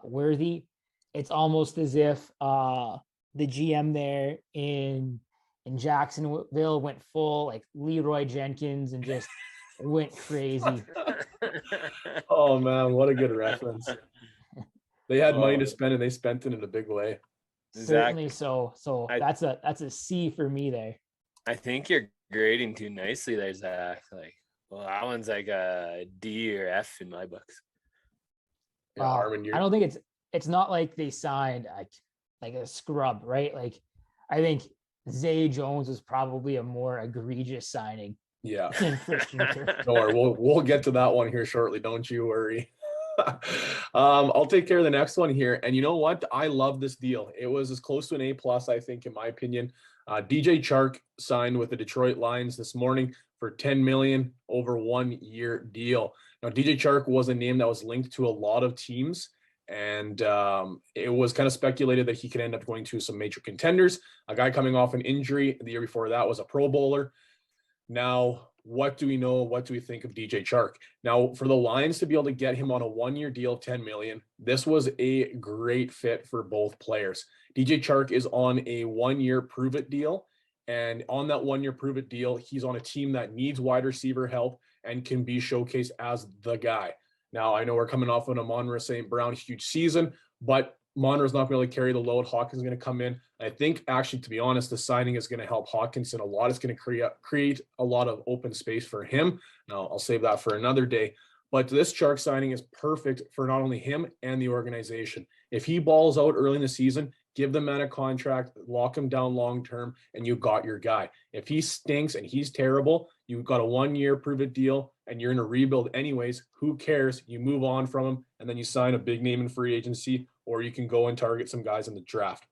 worthy. It's almost as if the GM there in in Jacksonville went full like Leroy Jenkins and just went crazy. Oh man, what a good reference. They had money to Oh. spend and they spent it in a big way. Certainly so. So I- that's a C for me there. I think you're grading too nicely there, Zach. Like, well, that one's like a D or F in my books. Yeah, Armin, I don't think it's not like they signed like a scrub, right? Like I think Zay Jones was probably a more egregious signing yeah. than Christian Kirk. Don't worry, we'll get to that one here shortly. Don't you worry. I'll take care of the next one here. And you know what? I love this deal. It was as close to an A plus, I think, in my opinion. DJ Chark signed with the Detroit Lions this morning for $10 million over 1 year deal. Now, DJ Chark was a name that was linked to a lot of teams, and it was kind of speculated that he could end up going to some major contenders. A guy coming off an injury the year before that was a Pro Bowler. Now, what do we know? What do we think of DJ Chark? Now, for the Lions to be able to get him on a 1 year deal, $10 million, this was a great fit for both players. DJ Chark is on a 1 year prove it deal. And on that 1 year prove it deal, he's on a team that needs wide receiver help and can be showcased as the guy. Now, I know we're coming off of an Amon-Ra St. Brown huge season, but Monroe's not going to carry the load. Hawkins is going to come in. I think, actually, to be honest, the signing is going to help Hawkinson a lot. It's going to create a lot of open space for him. Now, I'll save that for another day. But this Chark signing is perfect for not only him and the organization. If he balls out early in the season, give the man a contract, lock him down long-term, and you got your guy. If he stinks and he's terrible, you've got a 1 year prove-it deal, and you're in a rebuild anyways. Who cares? You move on from him, and then you sign a big name in free agency, or you can go and target some guys in the draft.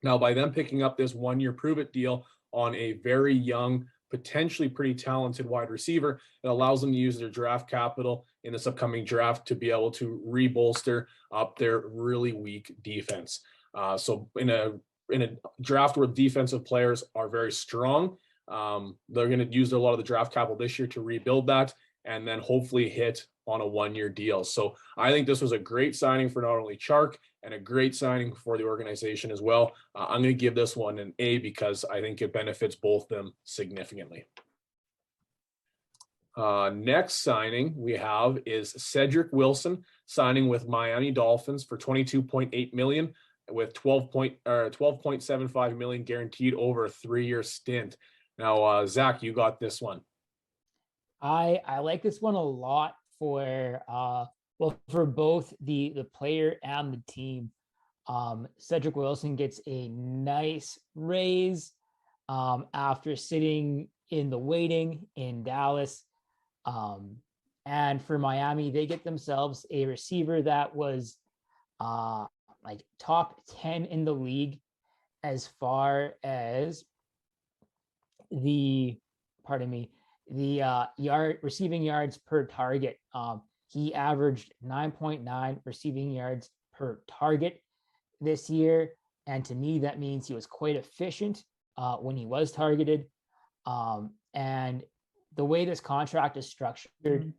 Now, by them picking up this 1 year prove-it deal on a very young, potentially pretty talented wide receiver, it allows them to use their draft capital in this upcoming draft to be able to rebolster up their really weak defense. So in a draft where defensive players are very strong, they're going to use a lot of the draft capital this year to rebuild that and then hopefully hit on a 1 year deal. So I think this was a great signing for not only Chark and a great signing for the organization as well. I'm going to give this one an A because I think it benefits both them significantly. Next signing we have is Cedric Wilson signing with Miami Dolphins for $22.8 million with $12.75 million guaranteed over a 3 year stint. Now, Zach, you got this one. I like this one a lot for for both the player and the team. Cedric Wilson gets a nice raise after sitting in the waiting in Dallas. And for Miami, they get themselves a receiver that was like top 10 in the league as far as the receiving yards per target. He averaged 9.9 receiving yards per target this year. And to me, that means he was quite efficient when he was targeted. And the way this contract is structured,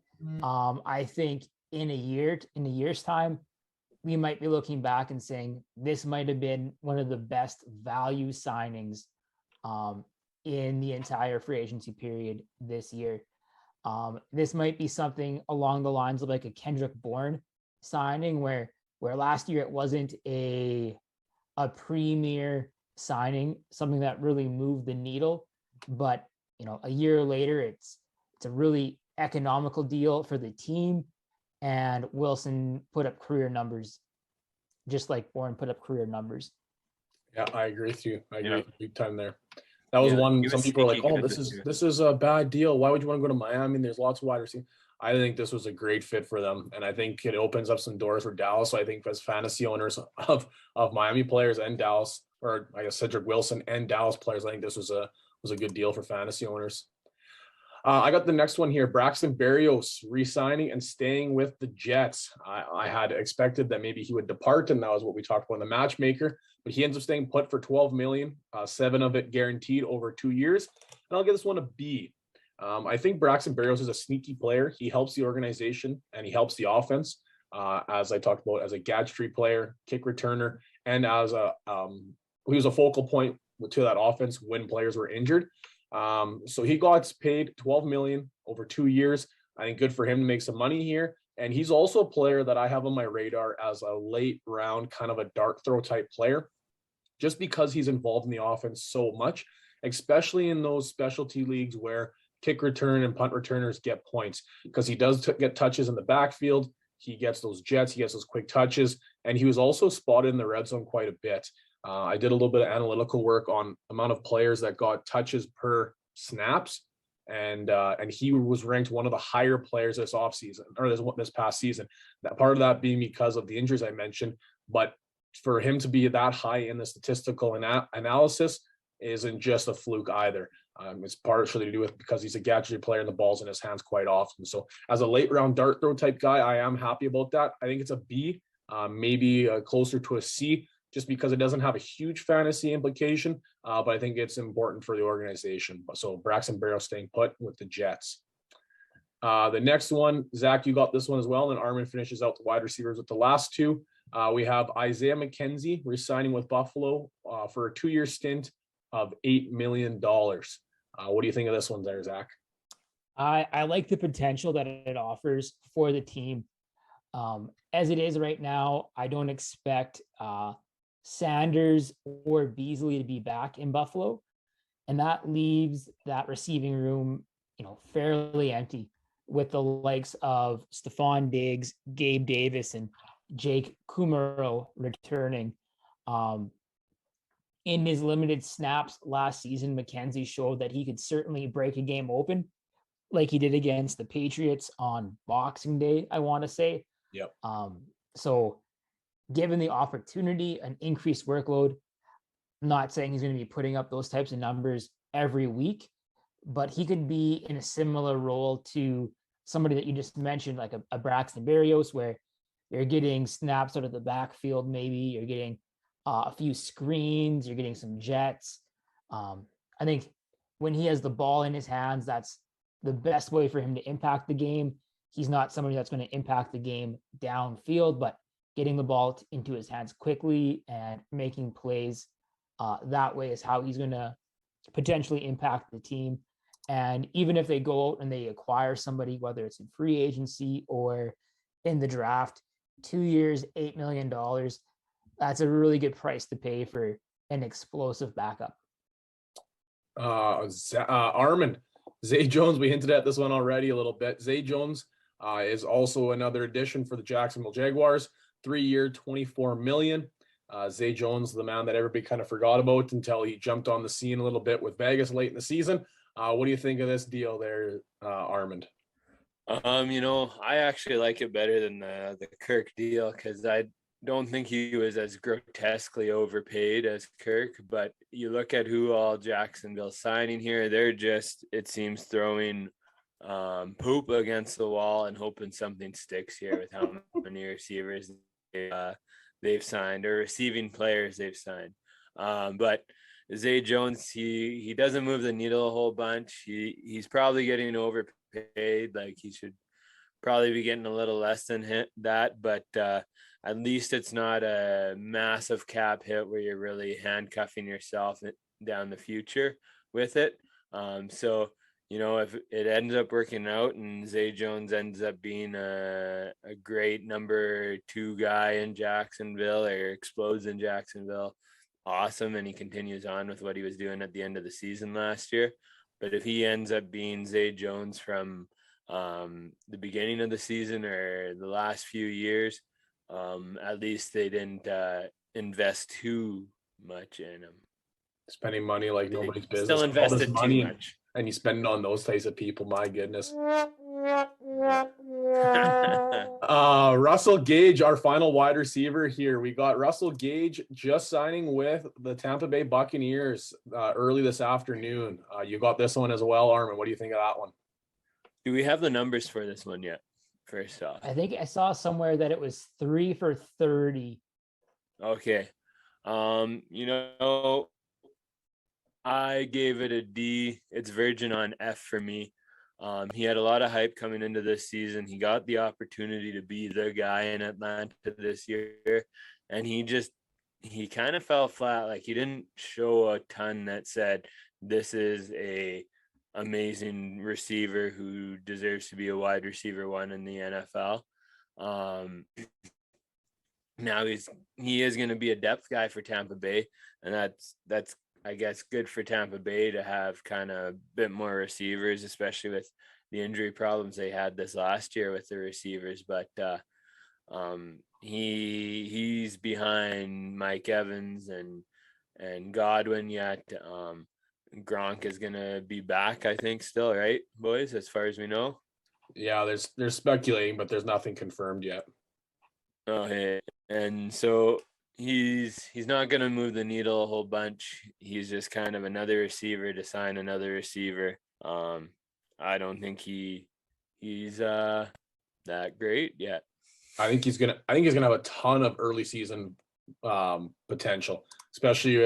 I think in a year's time, we might be looking back and saying this might have been one of the best value signings in the entire free agency period this year. This might be something along the lines of like a Kendrick Bourne signing where last year it wasn't a premier signing, something that really moved the needle, but a year later it's a really economical deal for the team, and Wilson put up career numbers just like Bourne put up career numbers. Yeah, I agree with you. I agree big time there. That was one. Some people are like, "Oh, this is a bad deal. Why would you want to go to Miami? There's lots of wide receivers." I think this was a great fit for them, and I think it opens up some doors for Dallas. So I think as fantasy owners of Miami players and Dallas, or I guess Cedric Wilson and Dallas players, I think this was a good deal for fantasy owners. I got the next one here. Braxton Berrios re-signing and staying with the Jets. I had expected that maybe he would depart, and that was what we talked about in the matchmaker. But he ends up staying put for $12 million, 7 of it guaranteed over 2 years. And I'll give this one a B. I think Braxton Berrios is a sneaky player. He helps the organization and he helps the offense. As I talked about, as a gadgetry player, kick returner, and as he was a focal point to that offense when players were injured. So he got paid $12 million over 2 years. I think good for him to make some money here. And he's also a player that I have on my radar as a late round kind of a dart throw type player, just because he's involved in the offense so much, especially in those specialty leagues where kick return and punt returners get points, because he does get touches in the backfield. He gets those jets, he gets those quick touches, and he was also spotted in the red zone quite a bit. I did a little bit of analytical work on amount of players that got touches per snaps, and he was ranked one of the higher players this offseason, or this past season. That part of that being because of the injuries I mentioned, but for him to be that high in the statistical analysis isn't just a fluke either. It's partially to do with because he's a gadget player and the ball's in his hands quite often. So as a late round dart throw type guy, I am happy about that. I think it's a B, maybe closer to a C, just because it doesn't have a huge fantasy implication, but I think it's important for the organization. So Braxton Berrios staying put with the Jets. The next one, Zach, you got this one as well, and Armin finishes out the wide receivers with the last two. We have Isaiah McKenzie resigning with Buffalo for a 2-year stint of $8 million. What do you think of this one there, Zach? I like the potential that it offers for the team. As it is right now, I don't expect Sanders or Beasley to be back in Buffalo, and that leaves that receiving room, fairly empty, with the likes of Stephon Diggs, Gabe Davis, and Jake Kumaro returning. In his limited snaps last season, McKenzie showed that he could certainly break a game open, like he did against the Patriots on Boxing Day, I want to say. Yep. So given the opportunity, an increased workload, I'm not saying he's going to be putting up those types of numbers every week, but he could be in a similar role to somebody that you just mentioned, like a Braxton Berrios, where you're getting snaps out of the backfield. Maybe you're getting a few screens, you're getting some jets. I think when he has the ball in his hands, that's the best way for him to impact the game. He's not somebody that's going to impact the game downfield, but getting the ball into his hands quickly and making plays that way is how he's going to potentially impact the team. And even if they go out and they acquire somebody, whether it's in free agency or in the draft, 2 years, $8 million, that's a really good price to pay for an explosive backup. Armin, Zay Jones, we hinted at this one already a little bit. Zay Jones is also another addition for the Jacksonville Jaguars. 3-year, $24 million. Zay Jones, the man that everybody kind of forgot about until he jumped on the scene a little bit with Vegas late in the season. What do you think of this deal there, Armand? I actually like it better than the Kirk deal, because I don't think he was as grotesquely overpaid as Kirk. But you look at who all Jacksonville's signing here, they're just, it seems, throwing poop against the wall and hoping something sticks here with how many receivers they've signed, or receiving players they've signed. But Zay Jones, he doesn't move the needle a whole bunch. He's probably getting overpaid. Like, he should probably be getting a little less than that, but at least it's not a massive cap hit where you're really handcuffing yourself down the future with it. So, if it ends up working out and Zay Jones ends up being a great number 2 guy in Jacksonville, or explodes in Jacksonville, awesome. And he continues on with what he was doing at the end of the season last year. But if he ends up being Zay Jones from the beginning of the season or the last few years, at least they didn't invest too much in him. Spending money like nobody's business. Still invested too much. And you spend it on those types of people. My goodness. Russell Gage, our final wide receiver here. We got Russell Gage just signing with the Tampa Bay Buccaneers early this afternoon. You got this one as well, Armin. What do you think of that one? Do we have the numbers for this one yet? First off, I think I saw somewhere that it was 3 for 30. Okay. I gave it a D. It's virgin on F for me. He had a lot of hype coming into this season. He got the opportunity to be the guy in Atlanta this year, and he he kind of fell flat. Like, he didn't show a ton that said this is a amazing receiver who deserves to be a wide receiver one in the NFL. Now he is going to be a depth guy for Tampa Bay, and that's I guess good for Tampa Bay to have kind of a bit more receivers, especially with the injury problems they had this last year with the receivers. But he's behind Mike Evans and Godwin yet. Gronk is gonna be back, I think, still, right, boys, as far as we know. Yeah, there's speculating, but there's nothing confirmed yet. Okay. And so he's not gonna move the needle a whole bunch. He's just kind of another receiver to sign another receiver. I don't think he's that great yet. I think he's gonna have a ton of early season potential, especially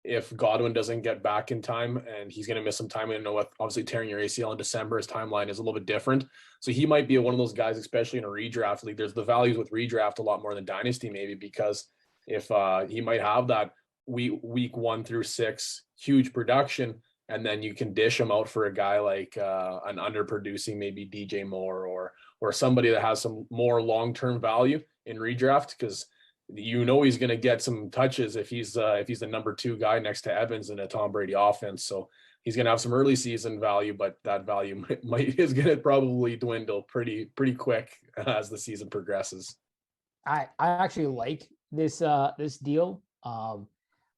if Godwin doesn't get back in time, and he's gonna miss some time. I know with obviously tearing your ACL in December, his timeline is a little bit different. So he might be one of those guys, especially in a redraft league. There's the values with redraft a lot more than dynasty, maybe, because if he might have that week 1 through 6 huge production, and then you can dish him out for a guy like an underproducing maybe DJ Moore or somebody that has some more long-term value in redraft, because he's going to get some touches if he's the number 2 guy next to Evans in a Tom Brady offense. So he's going to have some early season value, but that value is going to probably dwindle pretty quick as the season progresses. I actually like this deal.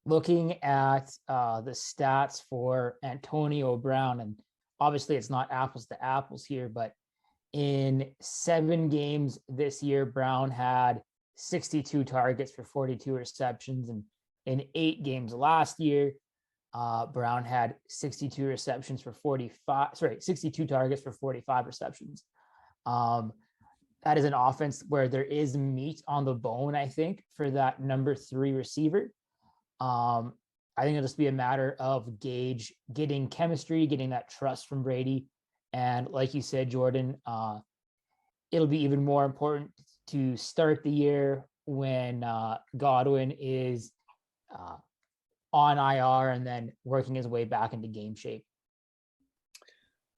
Looking at the stats for Antonio Brown, and obviously it's not apples to apples here, but in 7 games this year, Brown had 62 targets for 42 receptions, and in 8 games last year, Brown had 62 receptions for 62 targets for 45 receptions. That is an offense where there is meat on the bone, I think, for that number 3 receiver. I think it'll just be a matter of Gage getting chemistry, getting that trust from Brady. And like you said, Jordan, it'll be even more important to start the year when Godwin is on IR and then working his way back into game shape.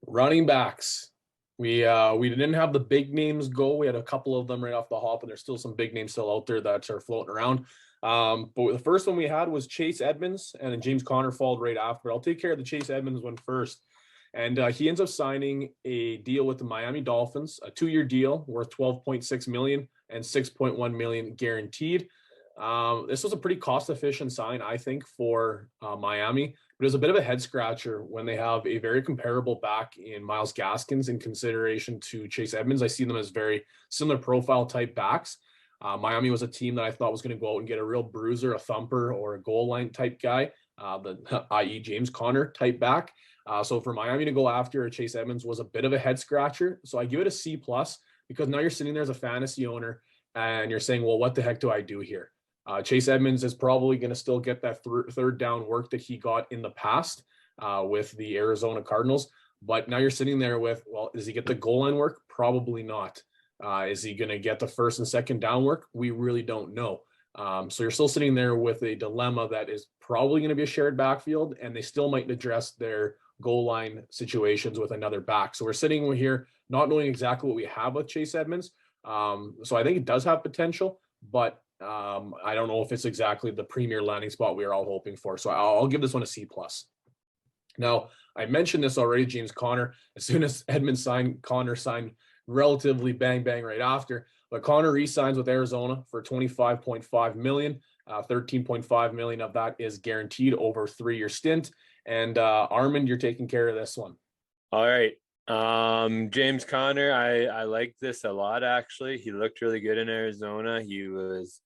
Running backs. We didn't have the big names go. We had a couple of them right off the hop, and there's still some big names still out there that are floating around. But the first one we had was Chase Edmonds, and then James Conner followed right after. I'll take care of the Chase Edmonds one first. And he ends up signing a deal with the Miami Dolphins, a 2-year deal worth $12.6 million and $6.1 million guaranteed. This was a pretty cost-efficient sign, I think, for Miami. But it was a bit of a head scratcher when they have a very comparable back in Myles Gaskins in consideration to Chase Edmonds. I see them as very similar profile type backs. Miami was a team that I thought was going to go out and get a real bruiser, a thumper, or a goal line type guy, i.e. James Conner type back. So for Miami to go after Chase Edmonds was a bit of a head scratcher. So I give it a C+, because now you're sitting there as a fantasy owner and you're saying, well, what the heck do I do here? Chase Edmonds is probably going to still get that third down work that he got in the past with the Arizona Cardinals. But now you're sitting there with, well, does he get the goal line work? Probably not. Is he going to get the first and second down work? We really don't know. So you're still sitting there with a dilemma that is probably going to be a shared backfield, and they still might address their goal line situations with another back. So we're sitting here not knowing exactly what we have with Chase Edmonds. So I think it does have potential, but I don't know if it's exactly the premier landing spot we are all hoping for. So I'll give this one a C+. Now, I mentioned this already, James Conner. As soon as Edmonds signed, Conner signed relatively bang right after. But Conner re-signs with Arizona for $25.5 million. 13.5 million of that is guaranteed over a 3-year stint. And Armand, you're taking care of this one. All right. James Conner, I like this a lot, actually. He looked really good in Arizona. He was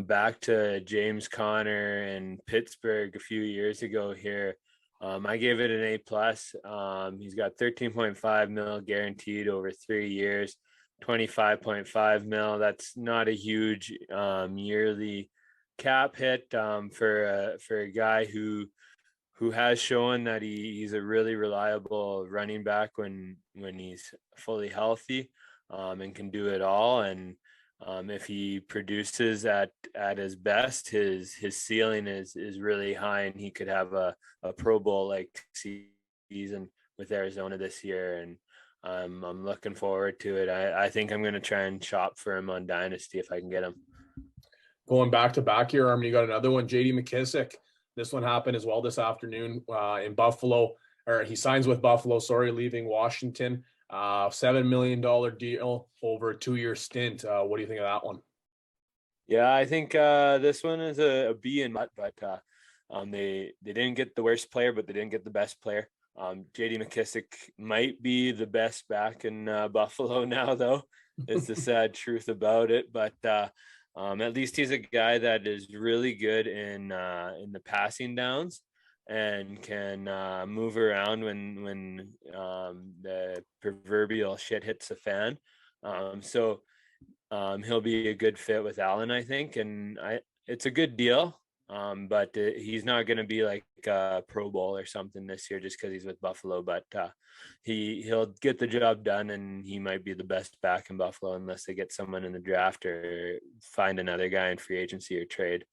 back to James Conner in Pittsburgh a few years ago here. I gave it an A+. He's got 13.5 mil guaranteed over 3 years, 25.5 mil. That's not a huge yearly cap hit for a guy who has shown that he's a really reliable running back when he's fully healthy and can do it all. And If he produces at his best, his ceiling is really high, and he could have a Pro Bowl like season with Arizona this year. And I'm looking forward to it. I think I'm going to try and shop for him on Dynasty if I can get him. Going back to back here, Armin, you got another one, J.D. McKissick. This one happened as well this afternoon in Buffalo, or he signs with Buffalo, leaving Washington. $7 million deal over a 2-year stint. What do you think of that one? Yeah, I think this one is a B in but they didn't get the worst player, but they didn't get the best player. J.D. McKissick might be the best back in Buffalo now, though. It's the sad truth about it. But at least he's a guy that is really good in the passing downs and can move around when the proverbial shit hits the fan. So he'll be a good fit with Allen, I think, and it's a good deal. But he's not going to be like a Pro Bowl or something this year just because he's with Buffalo. But he'll get the job done, and he might be the best back in Buffalo unless they get someone in the draft or find another guy in free agency or trade.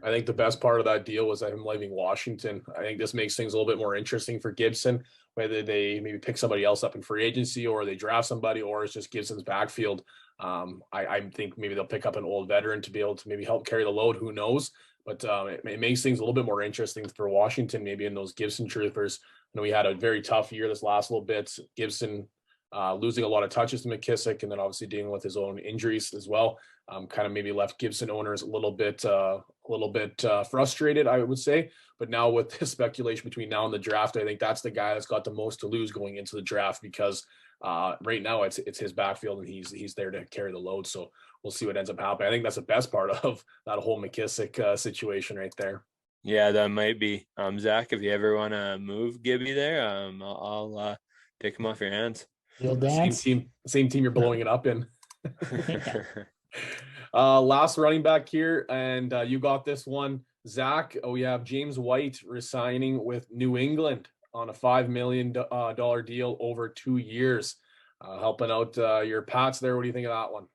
I think the best part of that deal was him leaving Washington. I think this makes things a little bit more interesting for Gibson, whether they maybe pick somebody else up in free agency or they draft somebody, or it's just Gibson's backfield. I think maybe they'll pick up an old veteran to be able to maybe help carry the load. Who knows? But it makes things a little bit more interesting for Washington, maybe in those Gibson troopers. You know, we had a very tough year this last little bit. Gibson losing a lot of touches to McKissick, and then obviously dealing with his own injuries as well. Kind of maybe left Gibson owners a little bit frustrated, I would say. But now with the speculation between now and the draft, I think that's the guy that's got the most to lose going into the draft, because right now it's his backfield and he's there to carry the load. So we'll see what ends up happening. I think that's the best part of that whole McKissick situation right there. Yeah, that might be. Zach, if you ever want to move Gibby there, I'll take him off your hands. Same team you're blowing it up in. Last running back here, and you got this one, Zach. We have James White resigning with New England on a $5 million deal over 2 years. Helping out your Pats there. What do you think of that one?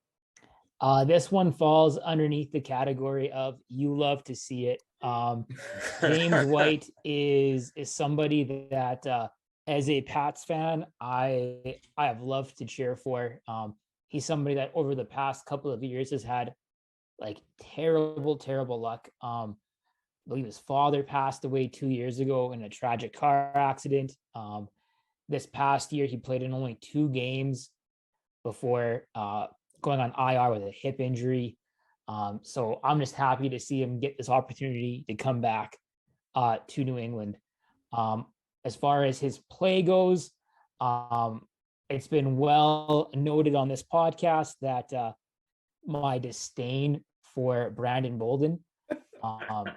This one falls underneath the category of you love to see it. James White is somebody that as a Pats fan, I have loved to cheer for. He's somebody that over the past couple of years has had like terrible luck. I believe his father passed away 2 years ago in a tragic car accident. This past year, he played in only 2 games before going on IR with a hip injury. So I'm just happy to see him get this opportunity to come back to New England. As far as his play goes, it's been well noted on this podcast that my disdain for Brandon Bolden.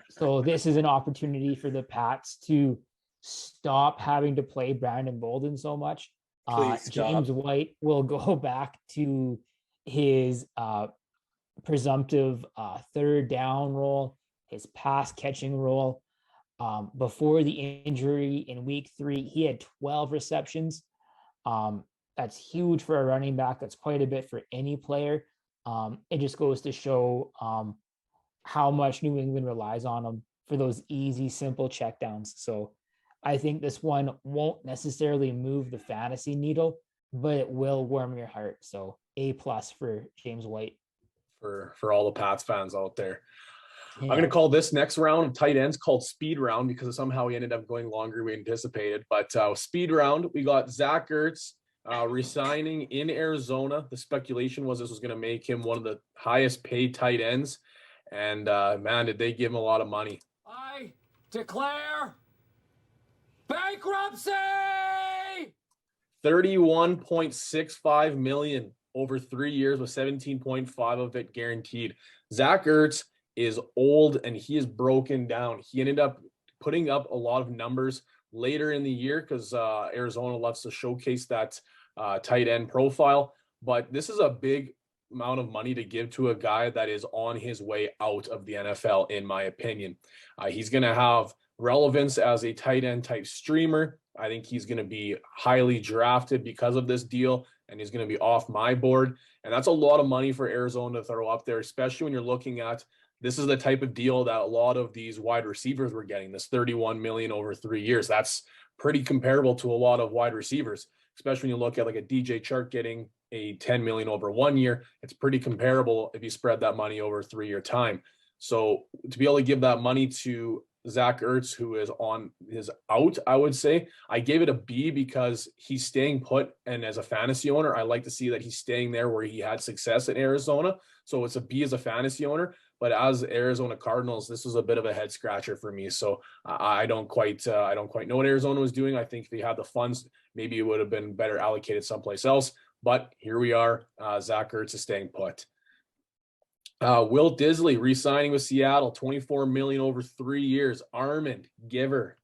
So this is an opportunity for the Pats to stop having to play Brandon Bolden so much. James White will go back to his presumptive third down role, his pass catching role. Before the injury in week 3, he had 12 receptions. That's huge for a running back. That's quite a bit for any player. It just goes to show how much New England relies on him for those easy, simple checkdowns. So I think this one won't necessarily move the fantasy needle, but it will warm your heart. So A+ for James White. For all the Pats fans out there. Yeah. I'm going to call this next round of tight ends called speed round, because somehow we ended up going longer than we anticipated. But speed round, we got Zach Ertz resigning in Arizona. The speculation was this was going to make him one of the highest paid tight ends. And man, did they give him a lot of money. I declare bankruptcy! $31.65 million over 3 years, with 17.5 of it guaranteed. Zach Ertz is old and he is broken down. He ended up putting up a lot of numbers later in the year because Arizona loves to showcase that tight end profile. But this is a big amount of money to give to a guy that is on his way out of the NFL, in my opinion. He's going to have relevance as a tight end type streamer. I think he's going to be highly drafted because of this deal. and he's going to be off my board. And that's a lot of money for Arizona to throw up there, especially when you're looking at this is the type of deal that a lot of these wide receivers were getting, this 31 million over 3 years. That's pretty comparable to a lot of wide receivers, especially when you look at like a DJ Chark getting a 10 million over 1 year. It's pretty comparable if you spread that money over a 3-year time. So to be able to give that money to Zach Ertz, who is on his out, I would say I gave it a B because he's staying put. And as a fantasy owner, I like to see that he's staying there where he had success in Arizona. So it's a B as a fantasy owner. But as Arizona Cardinals, this was a bit of a head scratcher for me. So I don't quite know what Arizona was doing. I think if they had the funds, maybe it would have been better allocated someplace else. But here we are. Zach Ertz is staying put. Will Disley re-signing with Seattle, 24 million over 3 years. Armand, giver.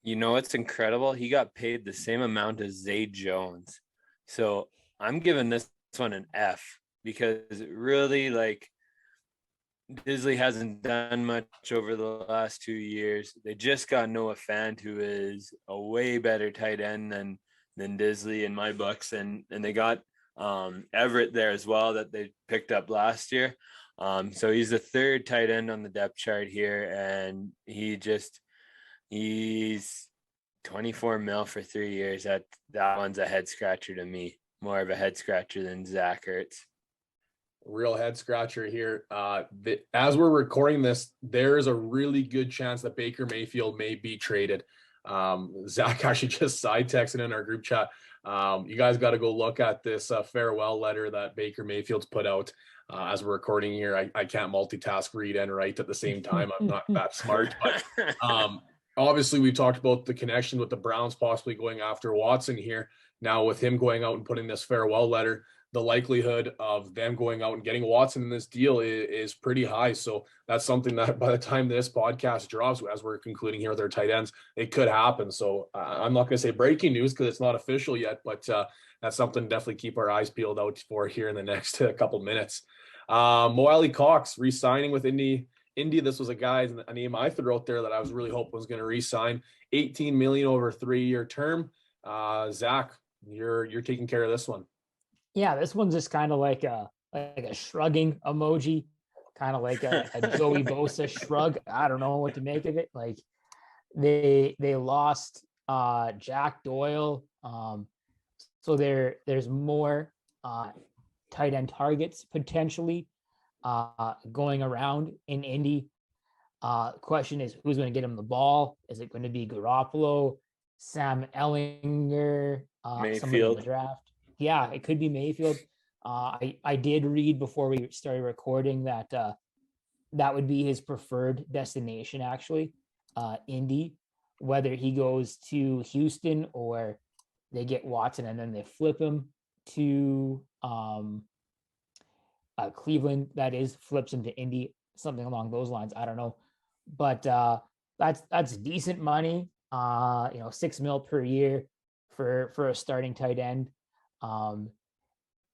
You know what's incredible? He got paid the same amount as Zay Jones. So I'm giving this one an F because really, like, Disley hasn't done much over the last 2 years. They just got Noah Fant, who is a way better tight end than Disley in my books, and they got Everett there as well that they picked up last year. So he's the third tight end on the depth chart here, and he's 24 mil for 3 years. That one's a head scratcher to me, more of a head scratcher than Zach Ertz. Real head scratcher here. As we're recording this, there is a really good chance that Baker Mayfield may be traded. Zach actually just side texted in our group chat. You guys got to go look at this farewell letter that Baker Mayfield's put out. As we're recording here, I can't multitask, read and write at the same time. I'm not that smart, but obviously we've talked about the connection with the Browns possibly going after Watson here. Now with him going out and putting this farewell letter, the likelihood of them going out and getting Watson in this deal is pretty high. So that's something that by the time this podcast drops, as we're concluding here with our tight ends, it could happen. So I'm not going to say breaking news because it's not official yet, but that's something to definitely keep our eyes peeled out for here in the next couple minutes. Mo Alley Cox re-signing with Indy. This was a name I threw out there that I was really hoping was going to re-sign. 18 million over a 3-year term. Zach, you're taking care of this one. Yeah, this one's just kind of like a shrugging emoji, kind of like a Joey Bosa shrug. I don't know what to make of it. Like they lost Jack Doyle, so there's more tight end targets potentially going around in Indy. Question is, who's going to get him the ball? Is it going to be Garoppolo, Sam Ellinger, somebody in the draft? Yeah, it could be Mayfield. I did read before we started recording that that would be his preferred destination, actually, Indy. Whether he goes to Houston or they get Watson and then they flip him to Cleveland, that is, flips him to Indy, something along those lines. I don't know, but that's decent money. $6 million per year for a starting tight end.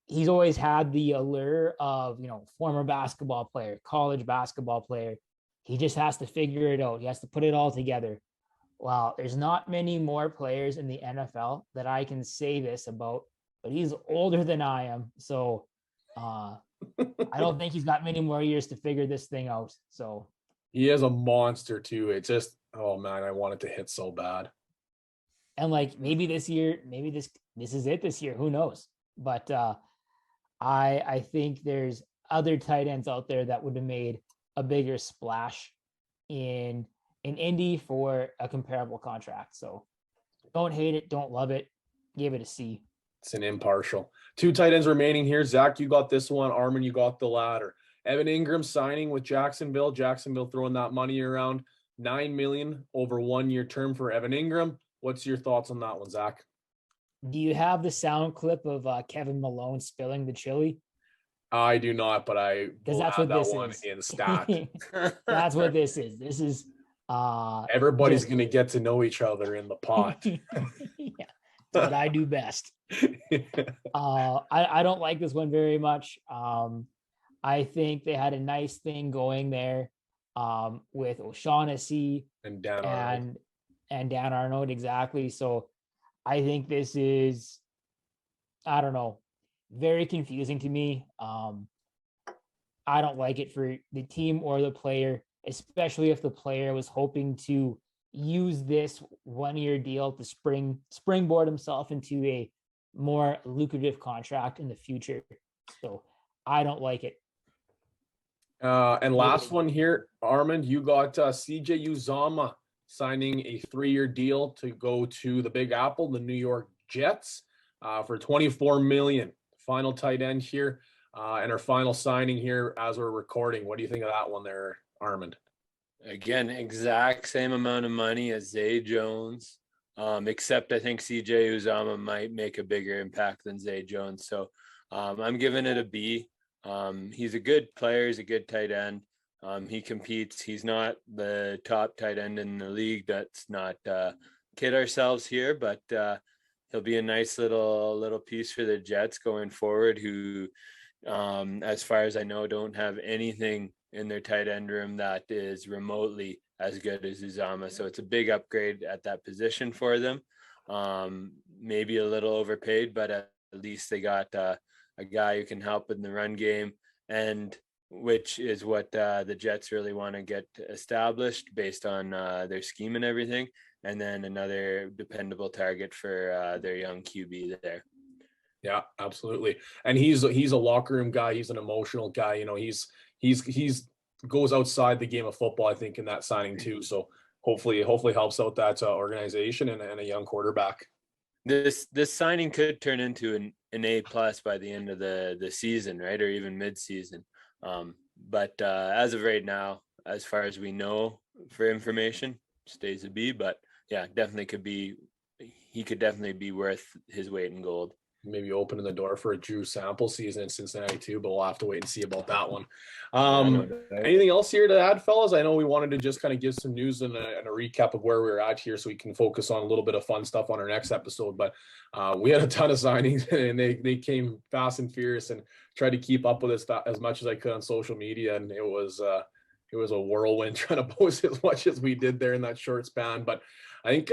He's always had the allure of, former basketball player, college basketball player. He just has to figure it out. He has to put it all together. Well, there's not many more players in the NFL that I can say this about, but he's older than I am. So I don't think he's got many more years to figure this thing out. So he is a monster too. It just, oh man, I want it to hit so bad. And like maybe this year, maybe this is it this year. Who knows? But I think there's other tight ends out there that would have made a bigger splash in Indy for a comparable contract. So don't hate it, don't love it. Give it a C. It's an impartial. 2 tight ends remaining here. Zach, you got this one. Armin, you got the latter. Evan Ingram signing with Jacksonville. Jacksonville throwing that money around. $9 million over 1-year term for Evan Ingram. What's your thoughts on that one, Zach? Do you have the sound clip of Kevin Malone spilling the chili? I do not, but I will that's have what that one in stat. That's what this is. This is everybody's going to get to know each other in the pot. Yeah, what I do best. I don't like this one very much. I think they had a nice thing going there with O'Shaughnessy and Dan Arnold. And Dan Arnold, exactly. So I think this is I don't know, very confusing to me. I don't like it for the team or the player, especially if the player was hoping to use this 1-year deal to springboard himself into a more lucrative contract in the future. So I don't like it. And last one here, Armand, you got CJ Uzama signing a 3-year deal to go to the Big Apple, the New York Jets, for $24 million. Final tight end here, and our final signing here as we're recording. What do you think of that one there, Armand? Again, exact same amount of money as Zay Jones, except I think CJ Uzama might make a bigger impact than Zay Jones. So I'm giving it a B. He's a good player. He's a good tight end. He competes. He's not the top tight end in the league. That's not kid ourselves here, but he'll be a nice little piece for the Jets going forward, who, as far as I know, don't have anything in their tight end room that is remotely as good as Uzama. So it's a big upgrade at that position for them. Maybe a little overpaid, but at least they got a guy who can help in the run game, and which is what the Jets really want to get established based on their scheme and everything. And then another dependable target for their young QB there. Yeah, absolutely. And he's a locker room guy. He's an emotional guy. You know, he's goes outside the game of football, I think, in that signing too. So hopefully helps out that organization and a young quarterback. This signing could turn into an A+ by the end of the season, right? Or even mid-season. But as of right now, as far as we know for information, stays a B. But yeah, he could definitely be worth his weight in gold. Maybe opening the door for a Drew Sample season in Cincinnati too, but we'll have to wait and see about that one. Anything else here to add, fellas? I know we wanted to just kind of give some news and a recap of where we're at here so we can focus on a little bit of fun stuff on our next episode. But we had a ton of signings and they came fast and furious, and tried to keep up with us as much as I could on social media. And it was a whirlwind trying to post as much as we did there in that short span. But I think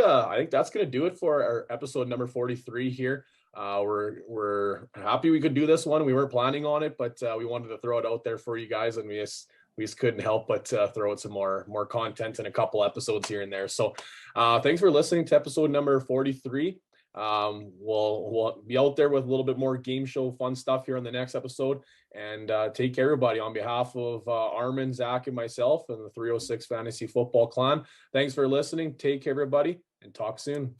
that's going to do it for our episode number 43 here. We're happy we could do this one. We weren't planning on it, but we wanted to throw it out there for you guys, and we just couldn't help but throw out some more content in a couple episodes here and there. So thanks for listening to episode number 43. We'll be out there with a little bit more game show fun stuff here on the next episode. And take care, everybody. On behalf of Armin, Zach, and myself, and the 306 Fantasy Football Clan, thanks for listening. Take care, everybody, and talk soon.